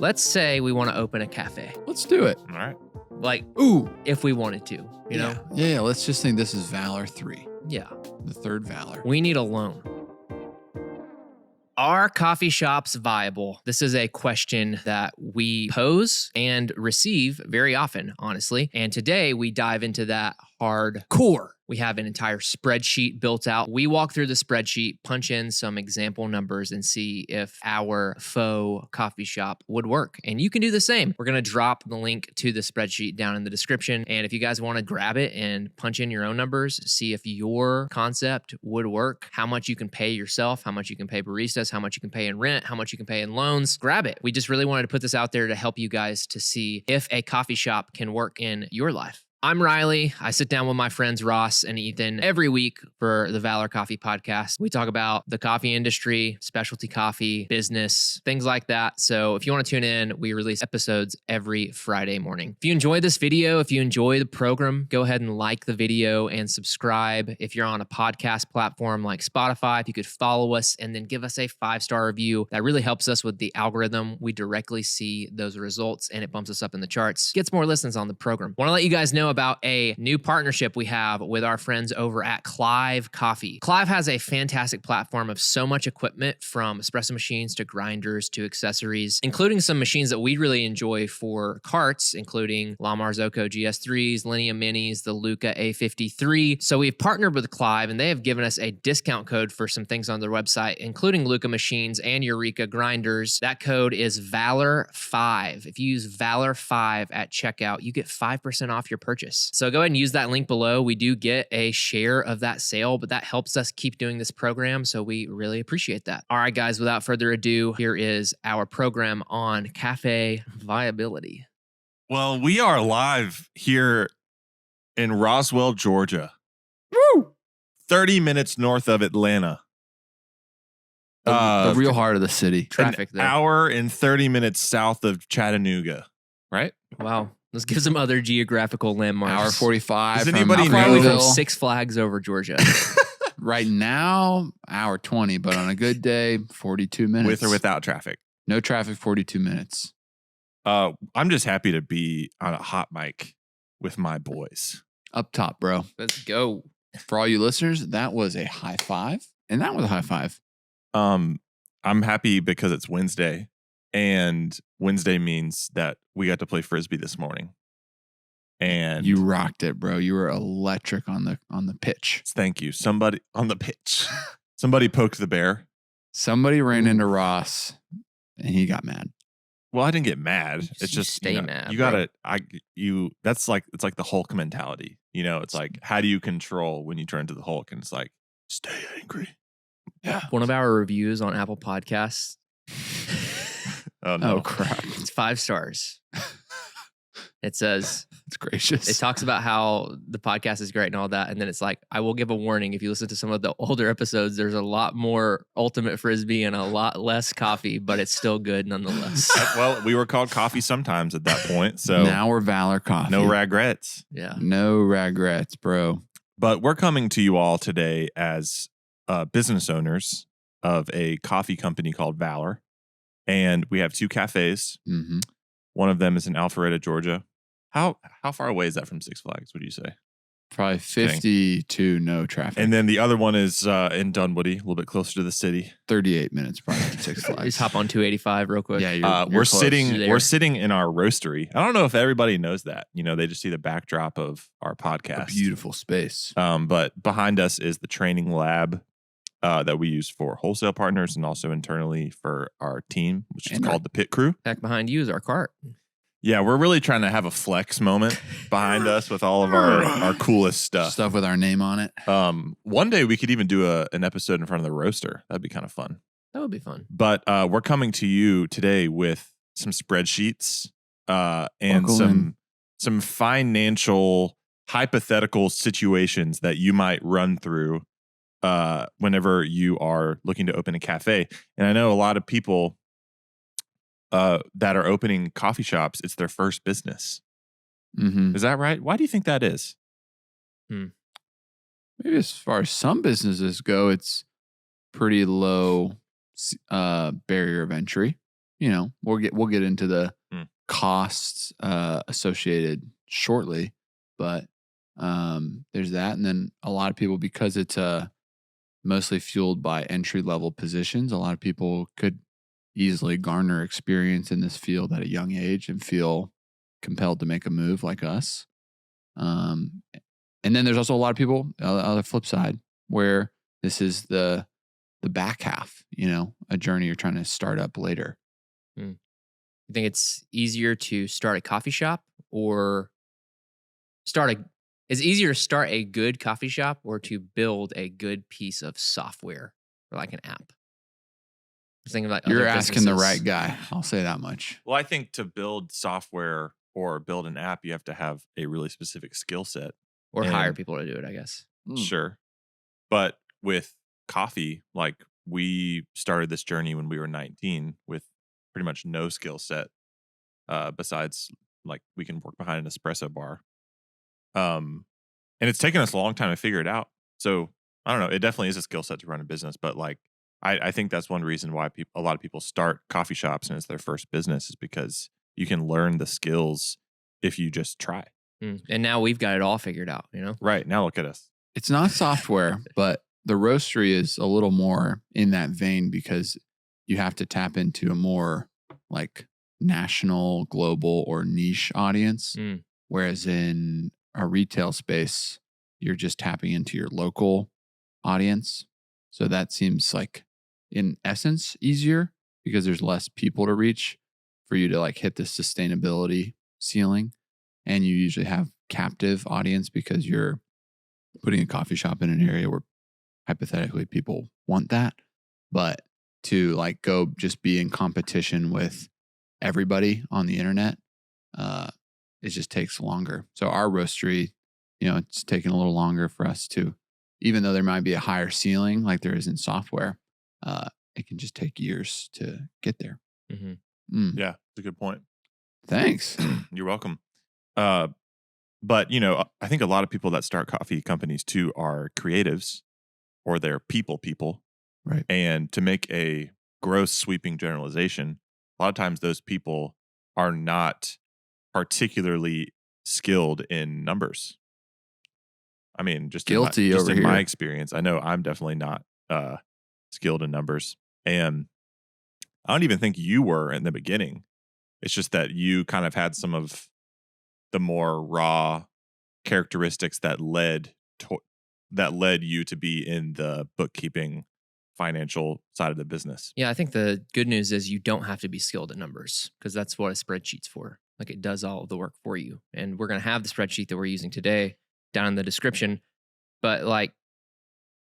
let's say we want to open a cafe. Let's do it. All right. Like, if we wanted to, you know? Yeah, let's just think this is Valor 3. Yeah. The third Valor. We need a loan. Are coffee shops viable? This is a question that we pose and receive very often, honestly. And today we dive into that hardcore. We have an entire spreadsheet built out. We walk through the spreadsheet, punch in some example numbers, and see if our faux coffee shop would work. And you can do the same. We're going to drop the link to the spreadsheet down in the description. And if you guys want to grab it and punch in your own numbers, see if your concept would work, how much you can pay yourself, how much you can pay baristas, how much you can pay in rent, how much you can pay in loans, grab it. We just really wanted to put this out there to help you guys to see if a coffee shop can work in your life. I'm Riley. I sit down with my friends Ross and Ethan every week for the Valor Coffee Podcast. We talk about the coffee industry, specialty coffee, business, things like that. So if you want to tune in, we release episodes every Friday morning. If you enjoy this video, if you enjoy the program, go ahead and like the video and subscribe. If you're on a podcast platform like Spotify, if you could follow us and then give us a 5-star review, that really helps us with the algorithm. We directly see those results and it bumps us up in the charts, gets more listens on the program. Want to let you guys know about a new partnership we have with our friends over at Clive Coffee. Clive has a fantastic platform of so much equipment, from espresso machines to grinders to accessories, including some machines that we really enjoy for carts, including La Marzocco GS3s, Linea Minis, the Luca A53. So we've partnered with Clive and they have given us a discount code for some things on their website, including Luca machines and Eureka grinders. That code is Valor5. If you use Valor5 at checkout, you get 5% off your purchase. So go ahead and use that link below. We do get a share of that sale, but that helps us keep doing this program. So we really appreciate that. All right, guys, without further ado, here is our program on cafe viability. Well, we are live here in Roswell, Georgia. Woo! 30 minutes north of Atlanta. The real heart of the city. Traffic there. An hour and 30 minutes south of Chattanooga, right? Wow. Let's give some other geographical landmarks. Hour 45. Does from anybody How far are we from Louisville. Six Flags over Georgia? Right now, hour 20, but on a good day, 42 minutes. With or without traffic. No traffic, 42 minutes. I'm just happy to be on a hot mic with my boys. Up top, bro. Let's go. For all you listeners, that was a high five. And that was a high five. I'm happy because it's Wednesday, and Wednesday means that we got to play Frisbee this morning. And You rocked it, bro. You were electric on the pitch. thank you. Somebody on the pitch. Somebody poked the bear. Somebody ran into Ross and he got mad. Well, I didn't get mad. It's You just stay you know, mad, You bro. gotta that's like it's like the Hulk mentality. You know, it's like, how do you control when you turn into the Hulk? And it's like, stay angry. Yeah. One of our reviews on Apple Podcasts, Oh no. Oh, crap. it's 5 stars. It says, It's gracious. it talks about how the podcast is great and all that. And then it's like, I will give a warning. If you listen to some of the older episodes, there's a lot more ultimate Frisbee and a lot less coffee, but it's still good nonetheless. Well, we were called coffee sometimes at that point. So now we're Valor Coffee. no regrets. Yeah. No regrets, bro. But we're coming to you all today as business owners of a coffee company called Valor. And we have 2 cafes. Mm-hmm. One of them is in Alpharetta, Georgia. How far away is that from Six Flags, would you say? Probably 52, no traffic. And then the other one is in Dunwoody, a little bit closer to the city. 38 minutes probably from Six Flags. Just hop on 285 real quick. Yeah, you're We're close. sitting There. we're sitting in our roastery. I don't know if everybody knows that. You know, they just see the backdrop of our podcast. A beautiful space. But behind us is the training lab that we use for wholesale partners and also internally for our team, which is And called the Pit Crew. Back behind you is our cart. Yeah, we're really trying to have a flex moment behind us with all of our coolest stuff. Stuff with our name on it. One day we could even do an episode in front of the roaster. That'd be kind of fun. That would be fun. But we're coming to you today with some spreadsheets and Buckle some financial hypothetical situations that you might run through whenever you are looking to open a cafe. And I know a lot of people that are opening coffee shops, it's their first business. Mm-hmm. Is that right? Why do you think that is? Maybe as far as some businesses go, it's pretty low barrier of entry. we'll get into the Mm. costs associated shortly, but there's that. And then a lot of people, because it's mostly fueled by entry level positions, a lot of people could easily garner experience in this field at a young age and feel compelled to make a move like us. And then there's also a lot of people on the flip side where this is the back half, a journey you're trying to start up later. You think it's easier to start a coffee shop or it's easier to start a good coffee shop or to build a good piece of software or like an app? Just thinking about You're other asking the businesses right guy. I'll say that much. Well, I think to build software or build an app, you have to have a really specific skill set. or hire And- people to do it, I guess. Sure. But with coffee, like we started this journey when we were 19 with pretty much no skill set besides like we can work behind an espresso bar. And it's taken us a long time to figure it out. So I don't know. It definitely is a skill set to run a business, but like I think that's one reason why a lot of people start coffee shops and it's their first business is because you can learn the skills if you just try. And now we've got it all figured out, Right. Now look at us. It's not software, but the roastery is a little more in that vein because you have to tap into a more like national, global, or niche audience. Whereas in a retail space, you're just tapping into your local audience. So that seems like in essence easier because there's less people to reach for you to like hit the sustainability ceiling. And you usually have captive audience because you're putting a coffee shop in an area where hypothetically people want that. But to like go just be in competition with everybody on the internet, it just takes longer. So our roastery, it's taken a little longer for us to, even though there might be a higher ceiling like there is in software, it can just take years to get there. Yeah, that's a good point. Thanks. You're welcome. But I think a lot of people that start coffee companies too are creatives or they're people. Right. And to make a gross sweeping generalization, a lot of times those people are not particularly skilled in numbers. I mean, just Guilty over in my here. experience, I know I'm definitely not skilled in numbers. And I don't even think you were in the beginning. It's just that you kind of had some of the more raw characteristics that led you to be in the bookkeeping financial side of the business. Yeah, I think the good news is you don't have to be skilled at numbers because that's what a spreadsheet's for. Like it does all of the work for you. And we're going to have the spreadsheet that we're using today down in the description. But like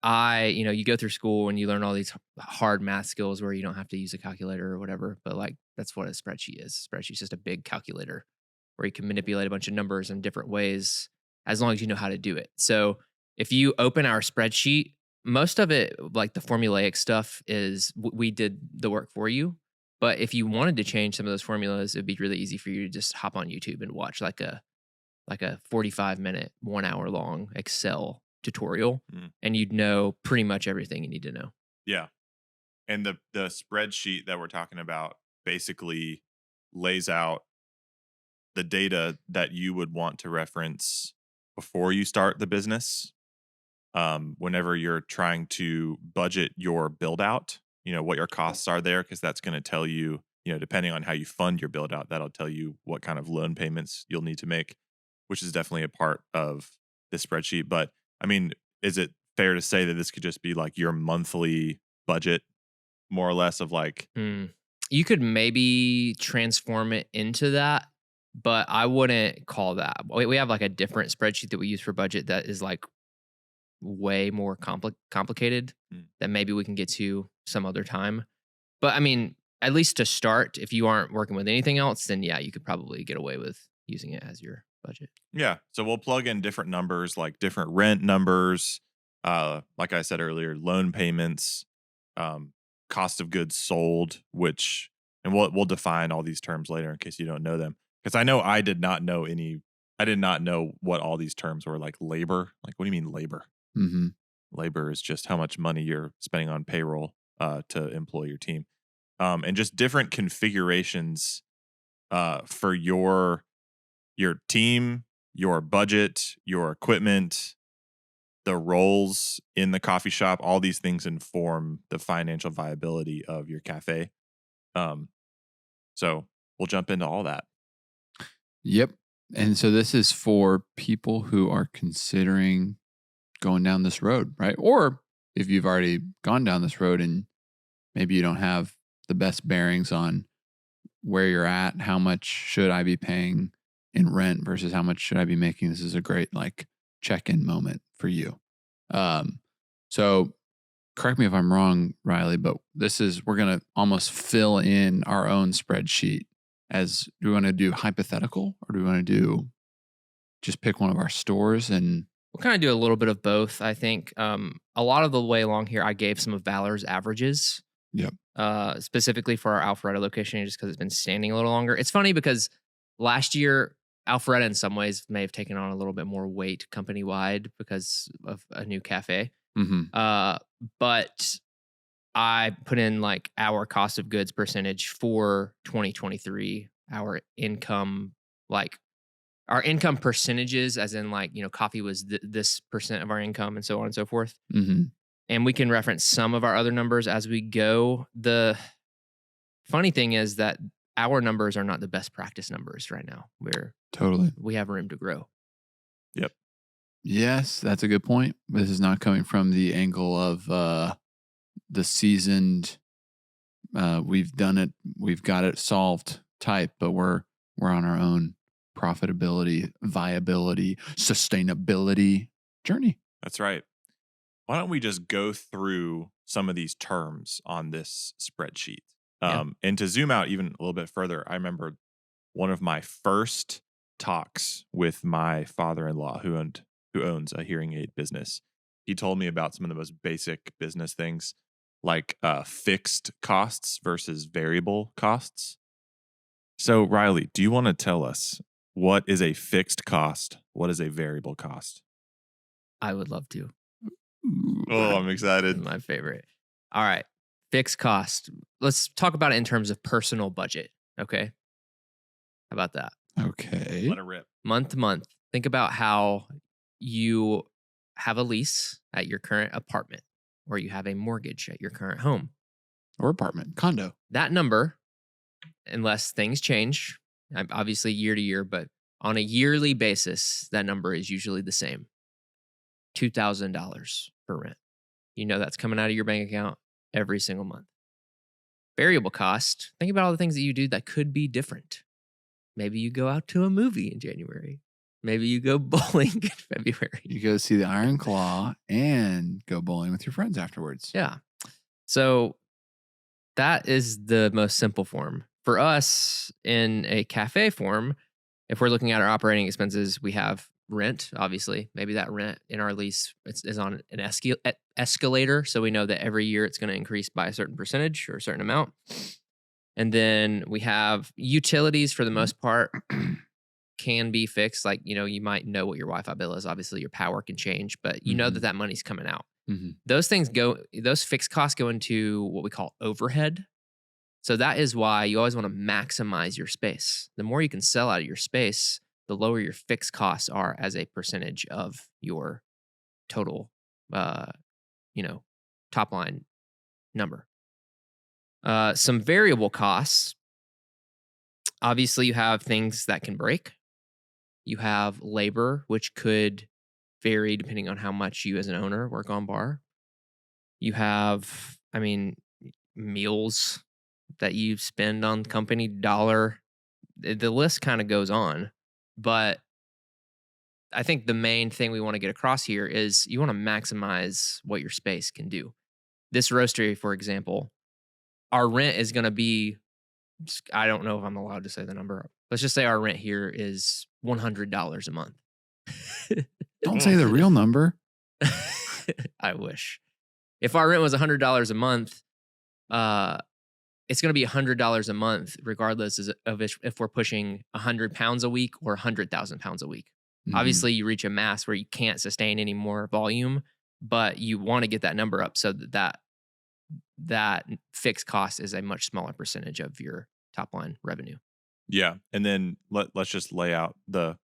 you go through school and you learn all these hard math skills where you don't have to use a calculator or whatever. But like that's what a spreadsheet is. Spreadsheet's just a big calculator where you can manipulate a bunch of numbers in different ways as long as you know how to do it. So if you open our spreadsheet, most of it, like the formulaic stuff, is we did the work for you. But if you wanted to change some of those formulas, it'd be really easy for you to just hop on YouTube and watch like a 45-minute, 1 hour long Excel tutorial, and you'd know pretty much everything you need to know. Yeah. And the spreadsheet that we're talking about basically lays out the data that you would want to reference before you start the business. Whenever you're trying to budget your build out, what your costs are there, because that's going to tell you, depending on how you fund your build out, that'll tell you what kind of loan payments you'll need to make, which is definitely a part of this spreadsheet. But I mean, is it fair to say that this could just be like your monthly budget, more or less, of like, you could maybe transform it into that, but I wouldn't call that. We have like a different spreadsheet that we use for budget that is like way more complicated that maybe we can get to some other time. But I mean, at least to start, if you aren't working with anything else, then yeah, you could probably get away with using it as your budget. Yeah. So we'll plug in different numbers, like different rent numbers. Like I said earlier, loan payments, cost of goods sold, and we'll define all these terms later in case you don't know them. Because I know I did not know what all these terms were, like labor. Like, what do you mean labor? Labor is just how much money you're spending on payroll to employ your team. and just different configurations for your team, your budget, your equipment, the roles in the coffee shop. All these things inform the financial viability of your cafe. So we'll jump into all that. Yep. And so this is for people who are considering going down this road, right? Or if you've already gone down this road and maybe you don't have the best bearings on where you're at, how much should I be paying in rent versus how much should I be making? This is a great like check-in moment for you. So correct me if I'm wrong, Riley, but we're going to almost fill in our own spreadsheet. Do we want to do hypothetical or do we want to just pick one of our stores? And we'll kind of do a little bit of both, I think. A lot of the way along here, I gave some of Valor's averages. Yep. Specifically for our Alpharetta location, just because it's been standing a little longer. It's funny because last year, Alpharetta in some ways may have taken on a little bit more weight company-wide because of a new cafe. Mm-hmm. But I put in like our cost of goods percentage for 2023, our income percentages, as in like, coffee was this percent of our income and so on and so forth. Mm-hmm. And we can reference some of our other numbers as we go. The funny thing is that our numbers are not the best practice numbers right now. We have room to grow. Yep. Yes, that's a good point. This is not coming from the angle of the seasoned, we've done it, we've got it solved type, but we're on our own profitability, viability, sustainability journey. That's right. Why don't we just go through some of these terms on this spreadsheet? And to zoom out even a little bit further, I remember one of my first talks with my father-in-law who owns a hearing aid business. He told me about some of the most basic business things like fixed costs versus variable costs. So Riley, do you want to tell us what is a fixed cost? What is a variable cost? I would love to. Oh, I'm excited. My favorite. All right. Fixed cost. Let's talk about it in terms of personal budget. Okay. How about that? Okay. Let it rip. Month to month. Think about how you have a lease at your current apartment or you have a mortgage at your current home or apartment, condo. That number, unless things change, obviously year to year, but on a yearly basis, that number is usually the same. $2,000 for rent. That's coming out of your bank account every single month. Variable cost, think about all the things that you do that could be different. Maybe you go out to a movie in January. Maybe you go bowling in February. You go see the Iron Claw and go bowling with your friends afterwards. Yeah. So that is the most simple form. For us in a cafe form, if we're looking at our operating expenses, we have rent, obviously. Maybe that rent in our lease is on an escalator. So we know that every year it's going to increase by a certain percentage or a certain amount. And then we have utilities for the most part can be fixed. Like, you might know what your Wi-Fi bill is. Obviously, your power can change, but you know that money's coming out. Mm-hmm. Those fixed costs go into what we call overhead. So that is why you always want to maximize your space. The more you can sell out of your space, the lower your fixed costs are as a percentage of your total, top line number. Some variable costs. Obviously, you have things that can break. You have labor, which could vary depending on how much you as an owner work on bar. You have, meals that you spend on company dollar. The list kind of goes on. But I think the main thing we want to get across here is you want to maximize what your space can do. This roastery, for example, our rent is going to be, I don't know if I'm allowed to say the number. Let's just say our rent here is $100 a month. Don't say the real number. I wish. If our rent was $100 a month, it's going to be $100 a month, regardless of if we're pushing 100 pounds a week or 100,000 pounds a week. Mm-hmm. Obviously, you reach a mass where you can't sustain any more volume, but you want to get that number up so that that fixed cost is a much smaller percentage of your top line revenue. Yeah. And then let's just lay out the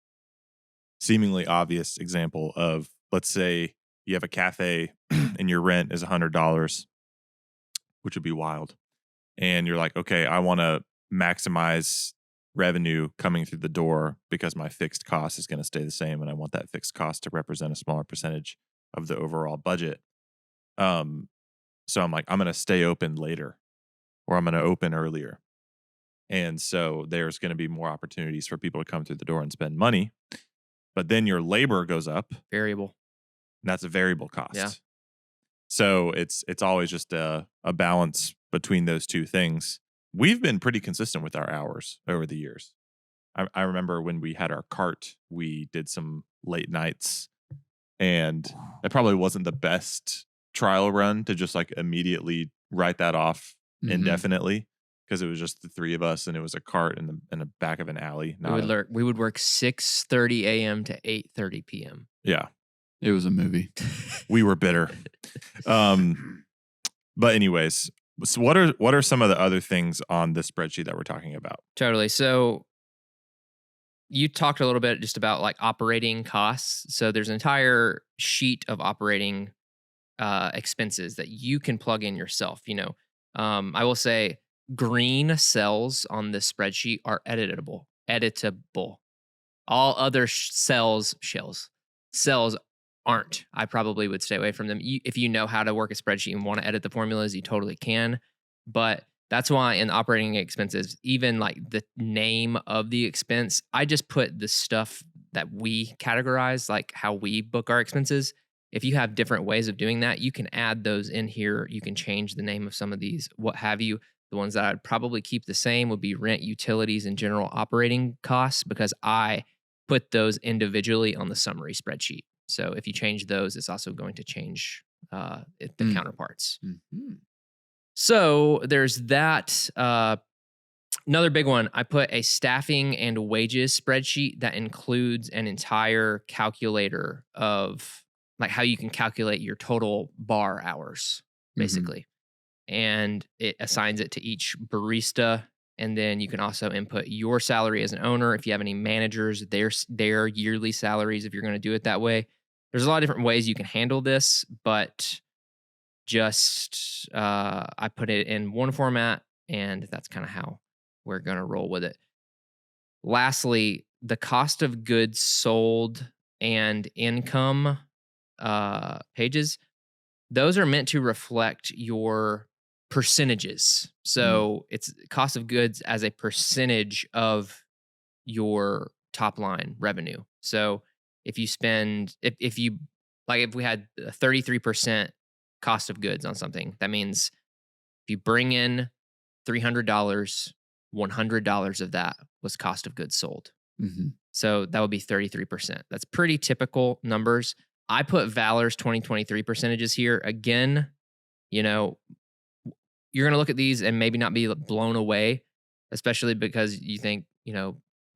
seemingly obvious example of, let's say you have a cafe and your rent is $100, which would be wild. And you're like, okay, I want to maximize revenue coming through the door because my fixed cost is going to stay the same. And I want that fixed cost to represent a smaller percentage of the overall budget. So I'm like, I'm going to stay open later, or I'm going to open earlier. And so there's going to be more opportunities for people to come through the door and spend money. But then your labor goes up. Variable. And that's a variable cost. Yeah. So it's always just a balance between those two things. We've been pretty consistent with our hours over the years. I remember when we had our cart, we did some late nights, and it probably wasn't the best trial run to just like immediately write that off indefinitely, because it was just the three of us and it was a cart in the back of an alley. We would work 6:30 a.m. to 8:30 p.m. Yeah. It was a movie. We were bitter. But anyways, so what are some of the other things on this spreadsheet that we're talking about? Totally. So you talked a little bit just about like operating costs. So there's an entire sheet of operating expenses that you can plug in yourself. I will say green cells on this spreadsheet are editable. All other cells aren't. I probably would stay away from them. If you know how to work a spreadsheet and want to edit the formulas, you totally can. But that's why in operating expenses, even like the name of the expense, I just put the stuff that we categorize, like how we book our expenses. If you have different ways of doing that, you can add those in here. You can change the name of some of these, what have you. The ones that I'd probably keep the same would be rent, utilities, and general operating costs, because I put those individually on the summary spreadsheet. So if you change those, it's also going to change the counterparts. Mm-hmm. So there's that. Another big one, I put a staffing and wages spreadsheet that includes an entire calculator of like how you can calculate your total bar hours, basically. And it assigns it to each barista. And then you can also input your salary as an owner. If you have any managers, their yearly salaries, if you're going to do it that way. There's a lot of different ways you can handle this, but just I put it in one format, and that's kind of how we're going to roll with it. Lastly, the cost of goods sold and income pages, those are meant to reflect your percentages. So it's cost of goods as a percentage of your top line revenue. So if you spend, if we had a 33% cost of goods on something, that means if you bring in $300, $100 of that was cost of goods sold. So that would be 33%. That's pretty typical numbers. I put Valor's 2023 percentages here. Again, you're going to look at these and maybe not be blown away, especially because you think,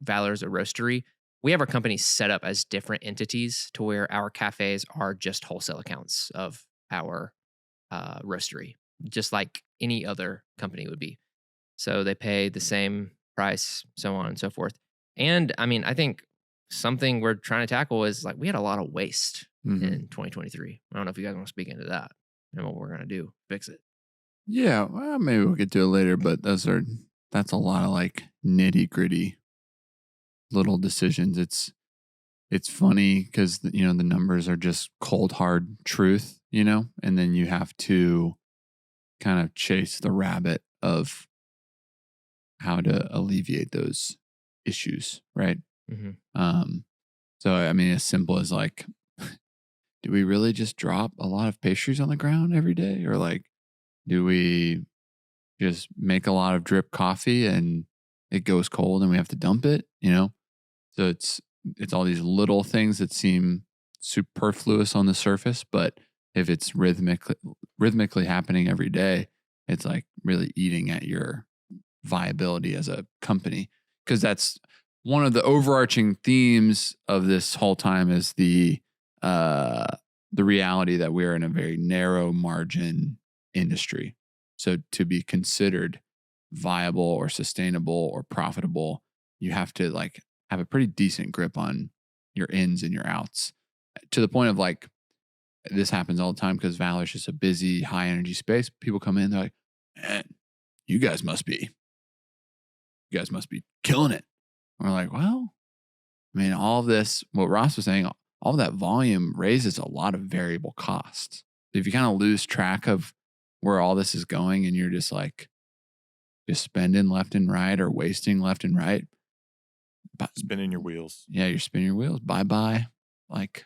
Valor's a roastery. We have our company set up as different entities to where our cafes are just wholesale accounts of our roastery, just like any other company would be. So they pay the same price, so on and so forth. And I mean, I think something we're trying to tackle is like we had a lot of waste in 2023. I don't know if you guys want to speak into that and what we're going to do, fix it. Yeah, well, maybe we'll get to it later, but that's a lot of like nitty gritty little decisions. It's funny because the numbers are just cold hard truth, and then you have to kind of chase the rabbit of how to alleviate those issues, right? So I mean, as simple as like, do we really just drop a lot of pastries on the ground every day, or like, do we just make a lot of drip coffee and it goes cold and we have to dump it? So it's all these little things that seem superfluous on the surface, but if it's rhythmically happening every day, it's like really eating at your viability as a company. Because that's one of the overarching themes of this whole time is the reality that we're in a very narrow margin industry, So to be considered viable or sustainable or profitable, you have to like have a pretty decent grip on your ins and your outs, to the point of like, this happens all the time because Valor is just a busy, high energy space. People come in, they're like, man, you guys must be killing it. We're like, well, I mean, all of this, what Ross was saying, all of that volume raises a lot of variable costs. If you kind of lose track of where all this is going and you're just like, just spending left and right or wasting left and right. Spinning your wheels. Yeah, you're spinning your wheels. Bye-bye. Like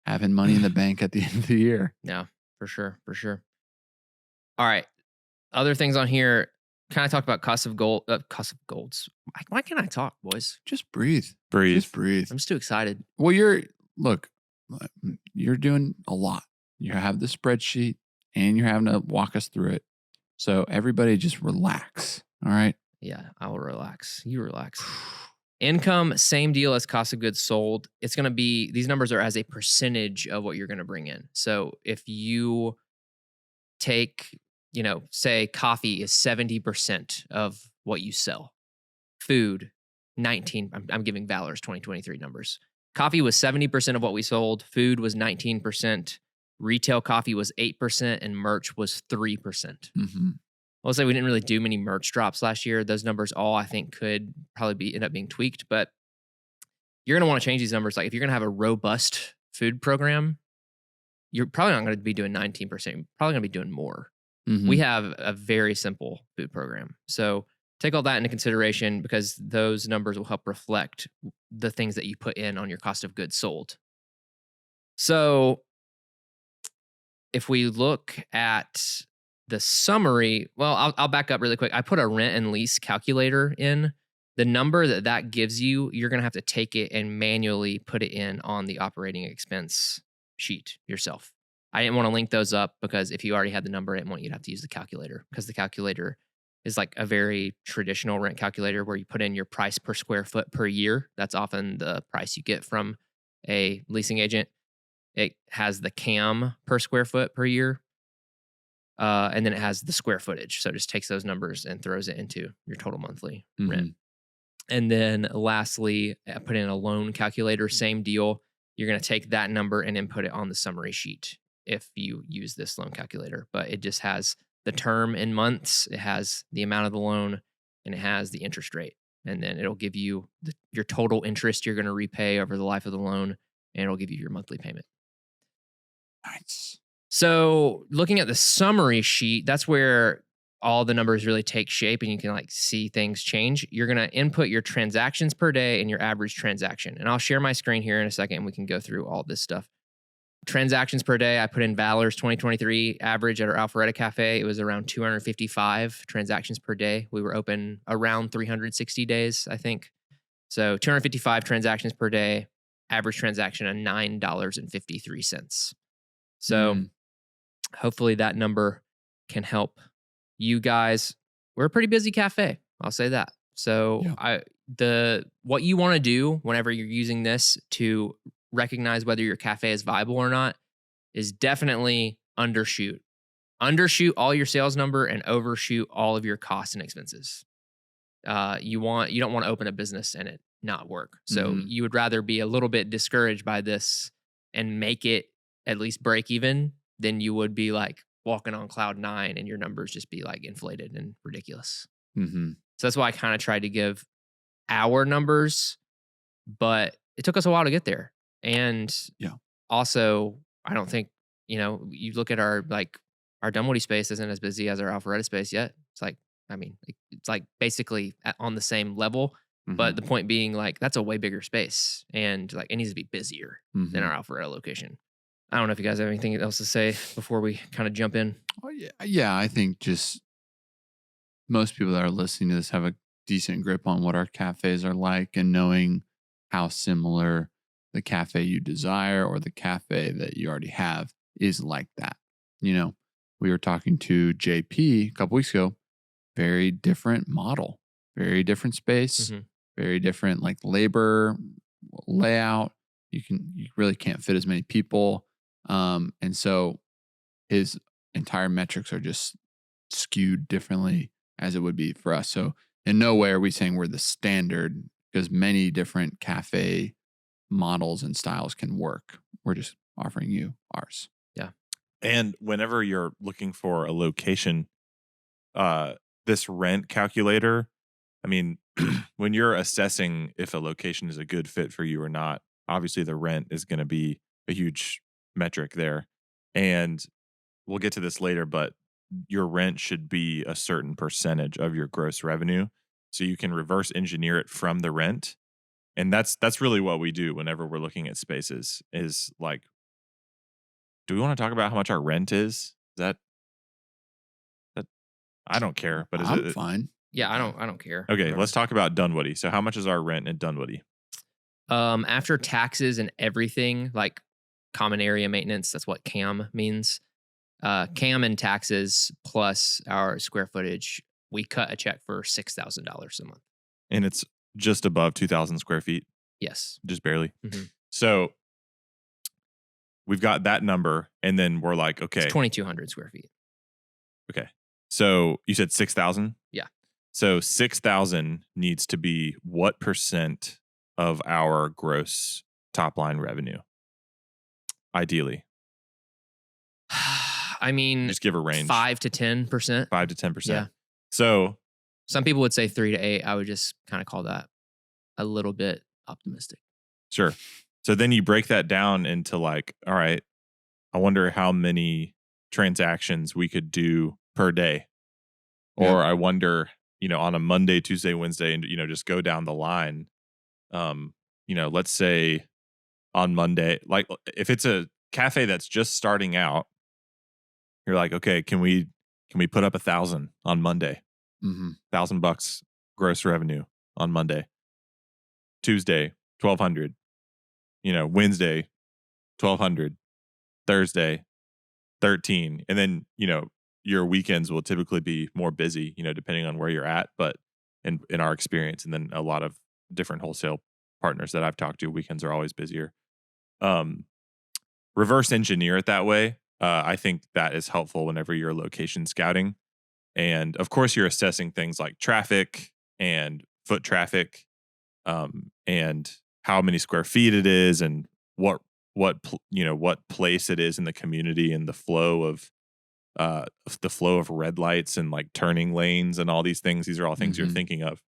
having money in the bank at the end of the year. Yeah, for sure. All right. Other things on here, kind of talk about cost of golds. Why can't I talk, boys? Just breathe. Breathe. Just breathe. I'm just too excited. Well, you're doing a lot. You have the spreadsheet and you're having to walk us through it. So everybody just relax. All right. Yeah, I will relax. You relax. Income, same deal as cost of goods sold. It's going to be, these numbers are as a percentage of what you're going to bring in. So if you take, say coffee is 70% of what you sell, food, 19, I'm giving Valor's 2023 numbers. Coffee was 70% of what we sold. Food was 19%. Retail coffee was 8% and merch was 3%. Mm-hmm. I'll say we didn't really do many merch drops last year. Those numbers all I think could probably end up being tweaked, but you're going to want to change these numbers. Like if you're going to have a robust food program, you're probably not going to be doing 19%. You're probably going to be doing more. Mm-hmm. We have a very simple food program. So take all that into consideration because those numbers will help reflect the things that you put in on your cost of goods sold. So if we look at the summary, well, I'll back up really quick. I put a rent and lease calculator in. The number that gives you, you're going to have to take it and manually put it in on the operating expense sheet yourself. I didn't want to link those up because if you already had the number, I didn't want you to have to use the calculator because the calculator is like a very traditional rent calculator where you put in your price per square foot per year. That's often the price you get from a leasing agent. It has the CAM per square foot per year. And then it has the square footage. So it just takes those numbers and throws it into your total monthly rent. And then lastly, I put in a loan calculator, same deal. You're going to take that number and input it on the summary sheet if you use this loan calculator. But it just has the term in months, it has the amount of the loan, and it has the interest rate. And then it'll give you your total interest you're going to repay over the life of the loan, and it'll give you your monthly payment. Nice. So looking at the summary sheet, that's where all the numbers really take shape and you can like see things change. You're going to input your transactions per day and your average transaction. And I'll share my screen here in a second and we can go through all this stuff. Transactions per day, I put in Valor's 2023 average at our Alpharetta Cafe. It was around 255 transactions per day. We were open around 360 days, I think. So 255 transactions per day, average transaction of $9.53. So hopefully that number can help you guys. We're a pretty busy cafe. I'll say that. So what you want to do whenever you're using this to recognize whether your cafe is viable or not is definitely undershoot. Undershoot all your sales number and overshoot all of your costs and expenses. You don't want to open a business and it not work. So you would rather be a little bit discouraged by this and make it at least break even than you would be like walking on cloud 9 and your numbers just be like inflated and ridiculous. So that's why I kind of tried to give our numbers, but it took us a while to get there. And also, I don't think, you look at our Dunwoody space isn't as busy as our Alpharetta space yet. It's like, it's like basically on the same level. But the point being, like, that's a way bigger space and like it needs to be busier than our Alpharetta location. I don't know if you guys have anything else to say before we kind of jump in. Oh, yeah. I think just most people that are listening to this have a decent grip on what our cafes are like and knowing how similar the cafe you desire or the cafe that you already have is like that. We were talking to JP a couple weeks ago, very different model, very different space, very different like labor layout. You really can't fit as many people. And so his entire metrics are just skewed differently as it would be for us. So in no way are we saying we're the standard, because many different cafe models and styles can work. We're just offering you ours. And whenever you're looking for a location, this rent calculator, I mean, when you're assessing if a location is a good fit for you or not, obviously the rent is going to be a huge metric there. And we'll get to this later, but your rent should be a certain percentage of your gross revenue. So you can reverse engineer it from the rent. And that's really what we do whenever we're looking at spaces, is like, do we want to talk about how much our rent is? Is that I don't care, but is I'm it fine. Yeah, I don't care. okay? Whatever. Let's talk about Dunwoody. So how much is our rent in Dunwoody? After taxes and everything, like common area maintenance, that's what CAM means. CAM and taxes plus our square footage, we cut a check for $6,000 a month. And it's just above 2,000 square feet, Yes. just barely. Mhm. So we've got that number, and then we're like, okay, It's 2,200 square feet. okay. So you said 6,000? Yeah. So 6,000 needs to be what percent of our gross top line revenue? Ideally, I mean, just give a range. 5 to 10%. 5 to 10%. Yeah. So Some people would say 3 to 8. I would just kind of call that a little bit optimistic. sure. So then you break that down into like, all right, I wonder how many transactions we could do per day. Yeah. Or I wonder, on a Monday, Tuesday, Wednesday, and, just go down the line. Let's say on Monday, like if it's a cafe that's just starting out, you're like, okay, can we put up 1,000 on Monday? Mm-hmm. $1,000 gross revenue on Monday. Tuesday, 1,200. Wednesday, 1,200. Thursday, 13. And then, your weekends will typically be more busy, depending on where you're at. But in our experience, and then a lot of different wholesale partners that I've talked to, weekends are always busier. Reverse engineer it that way. I think that is helpful whenever you're location scouting. And of course, you're assessing things like traffic and foot traffic, and how many square feet it is, and what place it is in the community, and the flow of red lights and like turning lanes and all these things. These are all things you're Mhm. thinking of.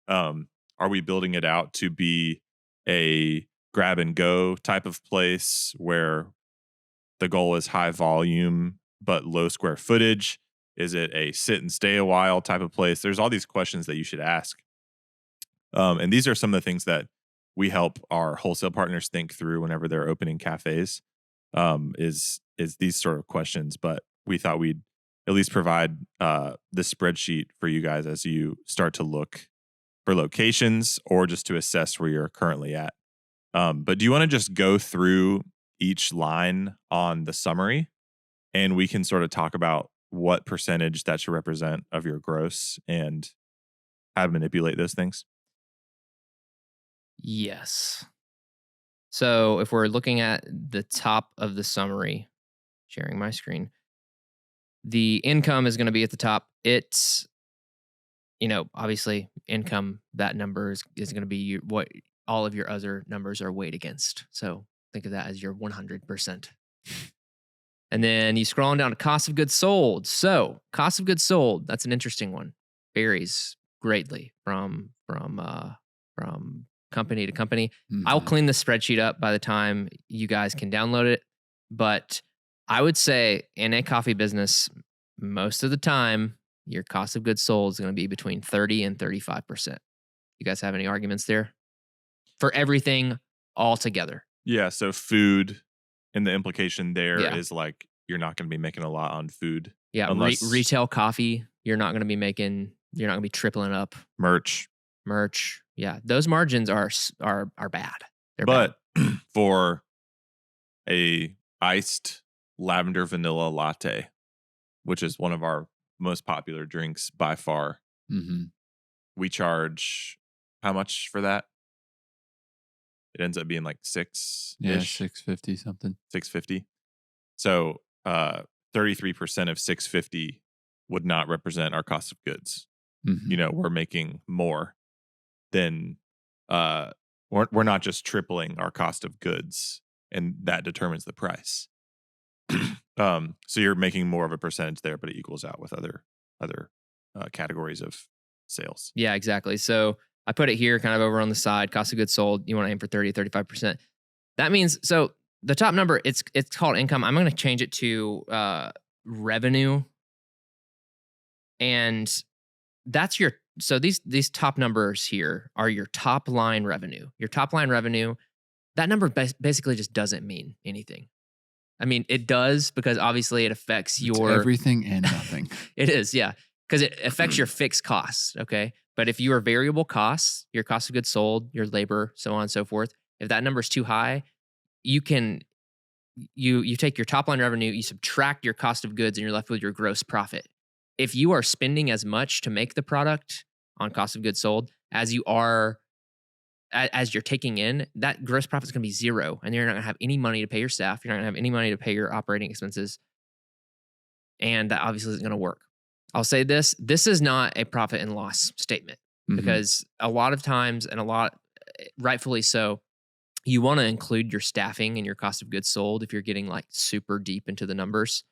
Are we building it out to be a grab and go type of place where the goal is high volume but low square footage? Is it a sit and stay a while type of place? There's all these questions that you should ask. And these are some of the things that we help our wholesale partners think through whenever they're opening cafes, is these sort of questions. But we thought we'd at least provide this spreadsheet for you guys as you start to look for locations, or just to assess where you're currently at. But do you want to just go through each line on the summary, and we can sort of talk about what percentage that should represent of your gross and how to manipulate those things? Yes. So if we're looking at the top of the summary, sharing my screen, the income is going to be at the top. It's, obviously income, that number is going to be what all of your other numbers are weighed against. So think of that as your 100%. And then you scroll on down to cost of goods sold. So cost of goods sold, that's an interesting one. Varies greatly from company to company. I'll Mhm. clean the spreadsheet up by the time you guys can download it. But I would say in a coffee business, most of the time, your cost of goods sold is going to be between 30 and 35%. You guys have any arguments there? For everything all together. Yeah. So food, and the implication there is Yeah. like you're not going to be making a lot on food. Yeah. Unless Retail coffee, you're not going to be tripling up. merch. Yeah. Those margins are bad. They're bad. But for a iced lavender vanilla latte, which is one of our most popular drinks by far, Mhm. we charge how much for that? It ends up being like $6. Yeah, $6.50 something. $6.50. So 33% of $6.50 would not represent our cost of goods. Mhm. We're making more than we're not just tripling our cost of goods, and that determines the price. So you're making more of a percentage there, but it equals out with other categories of sales. Yeah, exactly. So I put it here kind of over on the side, cost of goods sold. You want to aim for 30 to 35%. That means, so the top number, it's called income. I'm going to change it to revenue. And that's so these top numbers here are your top line revenue. Your top line revenue, that number basically just doesn't mean anything. I mean, it does, because obviously it affects It's your everything and nothing. It is, yeah, because it affects your fixed costs. Okay, but if you are variable costs, your cost of goods sold, your labor, so on and so forth, if that number is too high, you can you take your top line revenue, you subtract your cost of goods, and you're left with your gross profit. If you are spending as much to make the product on cost of goods sold as you are as you're taking in, that gross profit is going to be zero, and you're not going to have any money to pay your staff. You're not going to have any money to pay your operating expenses, and that obviously isn't going to work. I'll say this is not a profit and loss statement, Mhm. because a lot of times, and rightfully so, you want to include your staffing and your cost of goods sold if you're getting like super deep into the numbers.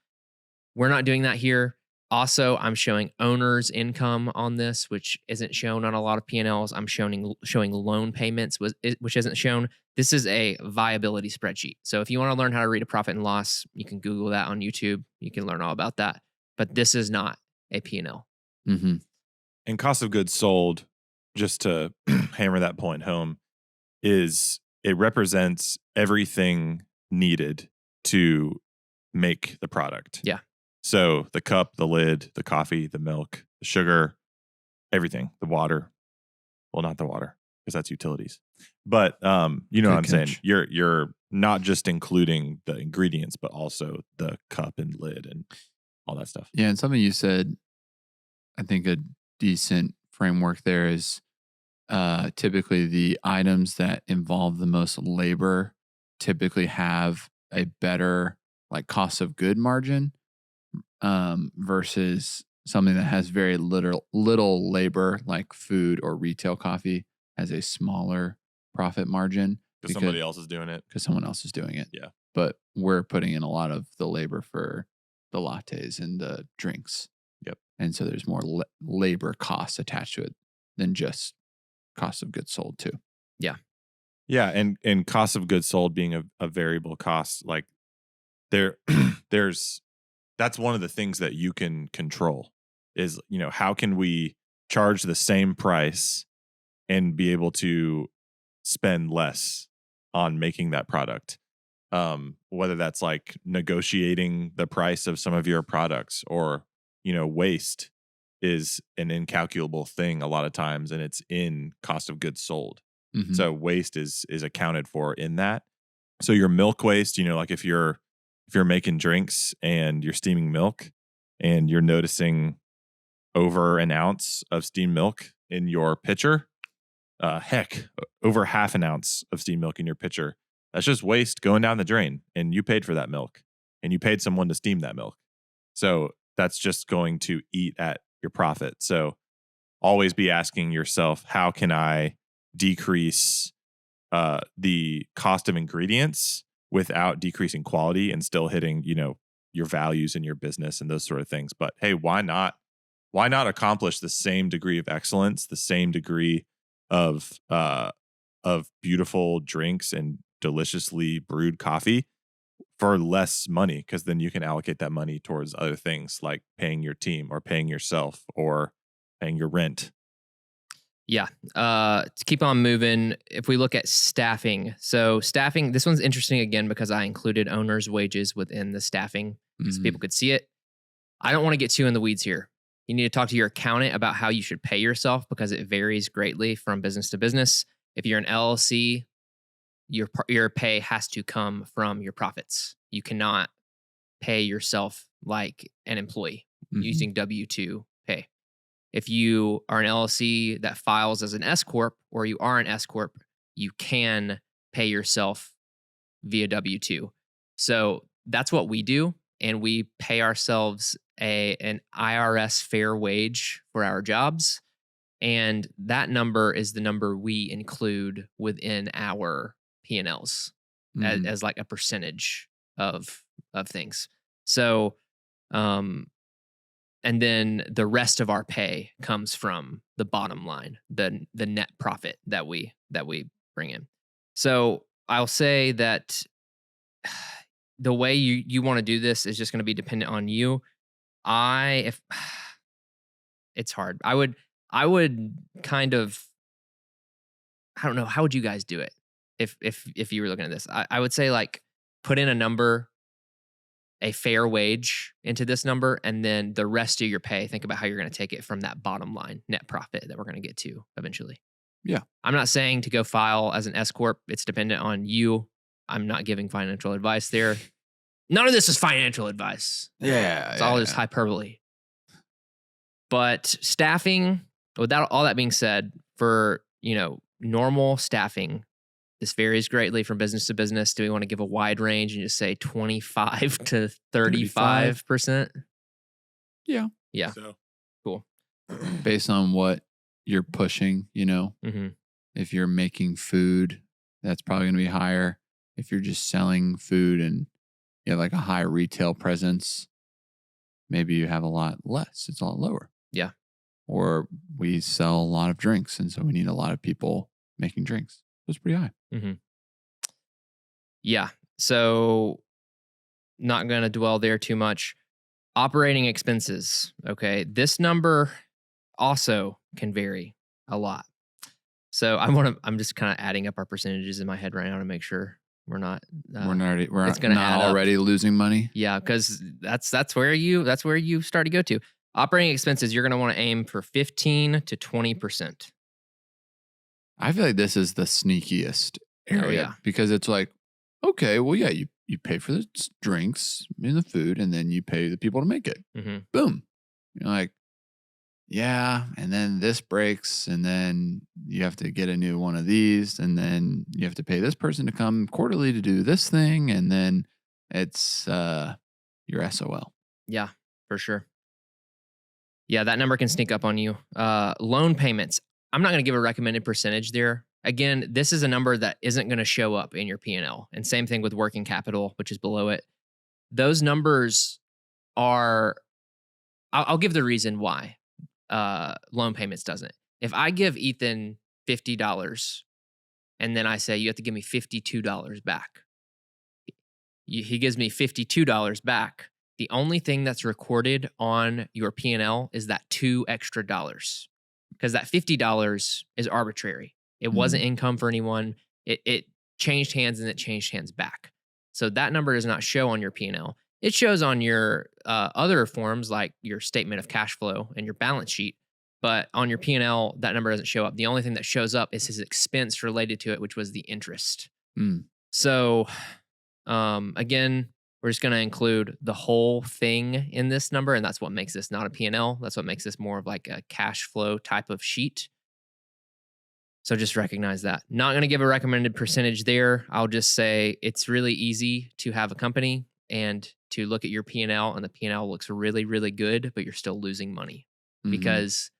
We're not doing that here. Also, I'm showing owner's income on this, which isn't shown on a lot of P&Ls. I'm showing loan payments, which isn't shown. This is a viability spreadsheet. So if you want to learn how to read a profit and loss, you can Google that on YouTube. You can learn all about that. But this is not a P&L. Mhm. And cost of goods sold, just to hammer that point home, it represents everything needed to make the product. Yeah. So the cup, the lid, the coffee, the milk, the sugar, everything, the water. Well, not the water, because that's utilities. But you know Good what I'm saying? catch. You're not just including the ingredients, but also the cup and lid and all that stuff. Yeah, and something you said, I think a decent framework there is typically the items that involve the most labor typically have a better like cost of good margin versus something that has very little labor like food or retail coffee has a smaller profit margin Because somebody else is doing it. because someone else is doing it. Yeah. But we're putting in a lot of the labor for the lattes and the drinks. Yep. And so there's more labor costs attached to it than just cost of goods sold too. Yeah, and cost of goods sold being a variable cost, like there's that's one of the things that you can control is, how can we charge the same price and be able to spend less on making that product? Whether that's like negotiating the price of some of your products, or, waste is an incalculable thing a lot of times, and it's in cost of goods sold. Mhm. So waste is accounted for in that. So your milk waste, like if you're making drinks and you're steaming milk and you're noticing over an ounce of steamed milk in your pitcher, over half an ounce of steamed milk in your pitcher, that's just waste going down the drain, and you paid for that milk, and you paid someone to steam that milk. So that's just going to eat at your profit. So always be asking yourself, how can I decrease the cost of ingredients without decreasing quality and still hitting, your values in your business and those sort of things. But hey, why not accomplish the same degree of excellence, the same degree of beautiful drinks and deliciously brewed coffee for less money? Because then you can allocate that money towards other things like paying your team or paying yourself or paying your rent. Yeah. To keep on moving, if we look at staffing, so staffing, this one's interesting again because I included owners' wages within the staffing so Mhm. people could see it. I don't want to get too in the weeds here. You need to talk to your accountant about how you should pay yourself because it varies greatly from business to business. If you're an LLC, your pay has to come from your profits. You cannot pay yourself like an employee Mhm. using W-2 pay. If you are an LLC that files as an S corp, or you are an S corp, you can pay yourself via W-2. So that's what we do, and we pay ourselves an IRS fair wage for our jobs. And that number is the number we include within our P&Ls Mhm. as like a percentage of things. So, and then the rest of our pay comes from the bottom line, the net profit that we bring in. So I'll say that the way you want to do this is just going to be dependent on you. If it's hard, I would kind of, I don't know, how would you guys do it if you were looking at this? I would say like put in a number, a fair wage into this number, and then the rest of your pay, think about how you're going to take it from that bottom line net profit that we're going to get to eventually. Yeah. I'm not saying to go file as an S corp. It's dependent on you. I'm not giving financial advice there. None of this is financial advice. Yeah. It's all just hyperbole. But staffing, without all that being said, for normal staffing, this varies greatly from business to business. Do we want to give a wide range and just say 25 to 35%? Yeah. Yeah. So Cool. Based on what you're pushing, Mm-hmm. if you're making food, that's probably going to be higher. If you're just selling food and you have like a high retail presence, maybe you have a lot less. It's a lot lower. Yeah. Or we sell a lot of drinks, and so we need a lot of people making drinks. So it's pretty high. Mm-hmm. Yeah. So not going to dwell there too much. Operating expenses. Okay. This number also can vary a lot. So I'm just kind of adding up our percentages in my head right now to make sure we're not We're it's gonna not add up. already losing money. Yeah, because that's where you start to go to. Operating expenses, you're going to want to aim for 15 to 20%. I feel like this is the sneakiest area yeah. because it's like, okay, well, yeah, you pay for the drinks and the food, and then you pay the people to make it. Mm-hmm. Boom. You're like, yeah, and then this breaks, and then you have to get a new one of these, and then you have to pay this person to come quarterly to do this thing, and then it's your SOL. Yeah, for sure. Yeah, that number can sneak up on you. Loan payments. I'm not going to give a recommended percentage there. Again, this is a number that isn't going to show up in your P&L. And same thing with working capital, which is below it. Those numbers are, I'll give the reason why loan payments doesn't. If I give Ethan $50 and then I say, you have to give me $52 back. He gives me $52 back. The only thing that's recorded on your P&L is that $2 extra, because that $50 is arbitrary. It wasn't income for anyone. It changed hands and it changed hands back. So that number does not show on your P&L. It shows on your other forms like your statement of cash flow and your balance sheet. But on your P&L, that number doesn't show up. The only thing that shows up is his expense related to it, which was the interest. So again, we're just going to include the whole thing in this number, and that's what makes this not a P&L. That's what makes this more of like a cash flow type of sheet. So just recognize that. Not going to give a recommended percentage there. I'll just say it's really easy to have a company and to look at your P&L, and the P&L looks really, really good, but you're still losing money because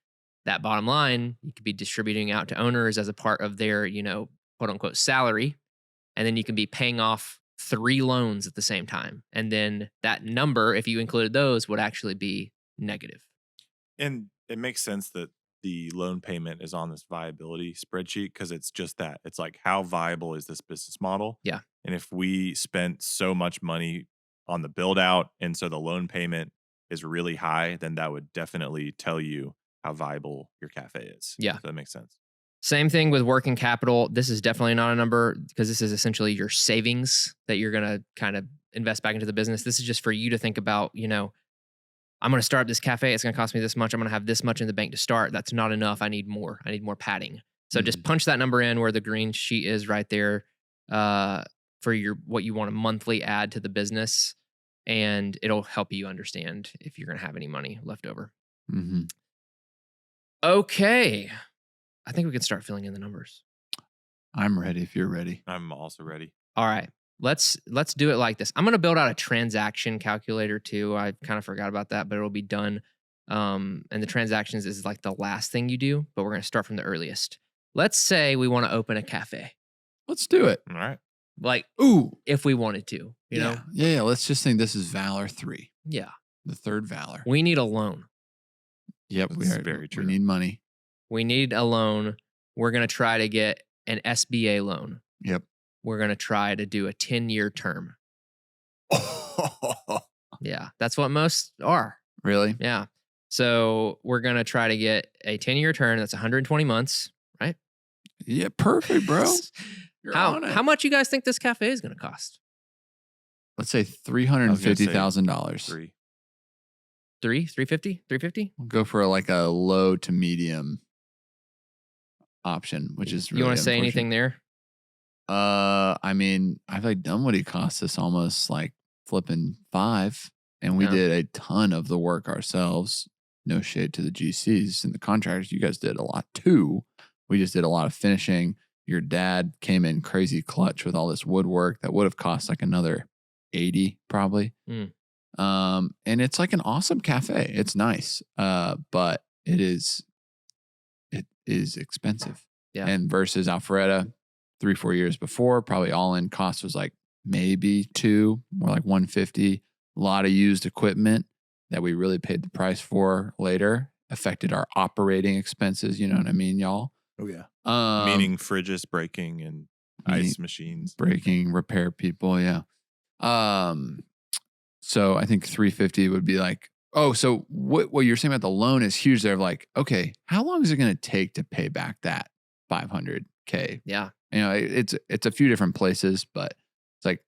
that bottom line, you could be distributing out to owners as a part of their, quote unquote salary. And then you can be paying off 3 loans at the same time. And then that number, if you included those, would actually be negative. And it makes sense that the loan payment is on this viability spreadsheet because it's just that. It's like, how viable is this business model? Yeah. And if we spent so much money on the build out and so the loan payment is really high, then that would definitely tell you how viable your cafe is. Yeah. So that makes sense. Same Same thing with working capital. This is definitely not a number because this is essentially your savings that you're going to kind of invest back into the business. This is just for you to think about, I'm going to start up this cafe. It's going to cost me this much. I'm going to have this much in the bank to start. That's not enough. I need more. I need more padding. So just punch that number in where the green sheet is right there for what you want to monthly add to the business. And it'll help you understand if you're going to have any money left over. Okay. I think we can start filling in the numbers. I'm ready if you're ready. I'm also ready. All right. let's do it like this. I'm going to build out a transaction calculator too. I kind of forgot about that, but it'll be done. And the transactions is like the last thing you do, but we're going to start from the earliest. Let's say we want to open a cafe. Let's do it. All right. Like, Ooh. if we wanted to, you know? Yeah. Let's just think this is Valor 3. Yeah. The third Valor. We need a loan. Yep. That's very true. We need money. We need a loan. We're going to try to get an SBA loan. Yep. We're going to try to do a 10-year term. Yeah. That's what most are. Really? Yeah. So we're going to try to get a 10-year term. That's 120 months, right? Yeah. Perfect, bro. You're on it. How much you guys think this cafe is going to cost? Let's say $350,000. 3. 350? We'll go for like a low to medium option, which is really You want to say anything there? I mean, I feel like Dunwoody cost us almost like flipping 5, and we did a ton of the work ourselves. No shade to the GCs and the contractors. You guys did a lot too. We just did a lot of finishing. Your dad came in crazy clutch with all this woodwork that would have cost like another 80 probably. And it's like an awesome cafe. It's nice. But it is expensive. Yeah. And versus Alpharetta 3-4 years before, probably all in cost was like maybe 2, more like 150. A lot of used equipment that we really paid the price for later affected our operating expenses. You know what I mean, y'all? Oh yeah. Meaning fridges breaking and ice machines breaking, repair people. Yeah. So I think 350 would be like, oh, so what you're saying about the loan is huge. They're like, okay, how long is it going to take to pay back that $500K? Yeah. You know, it's a few different places, but it's like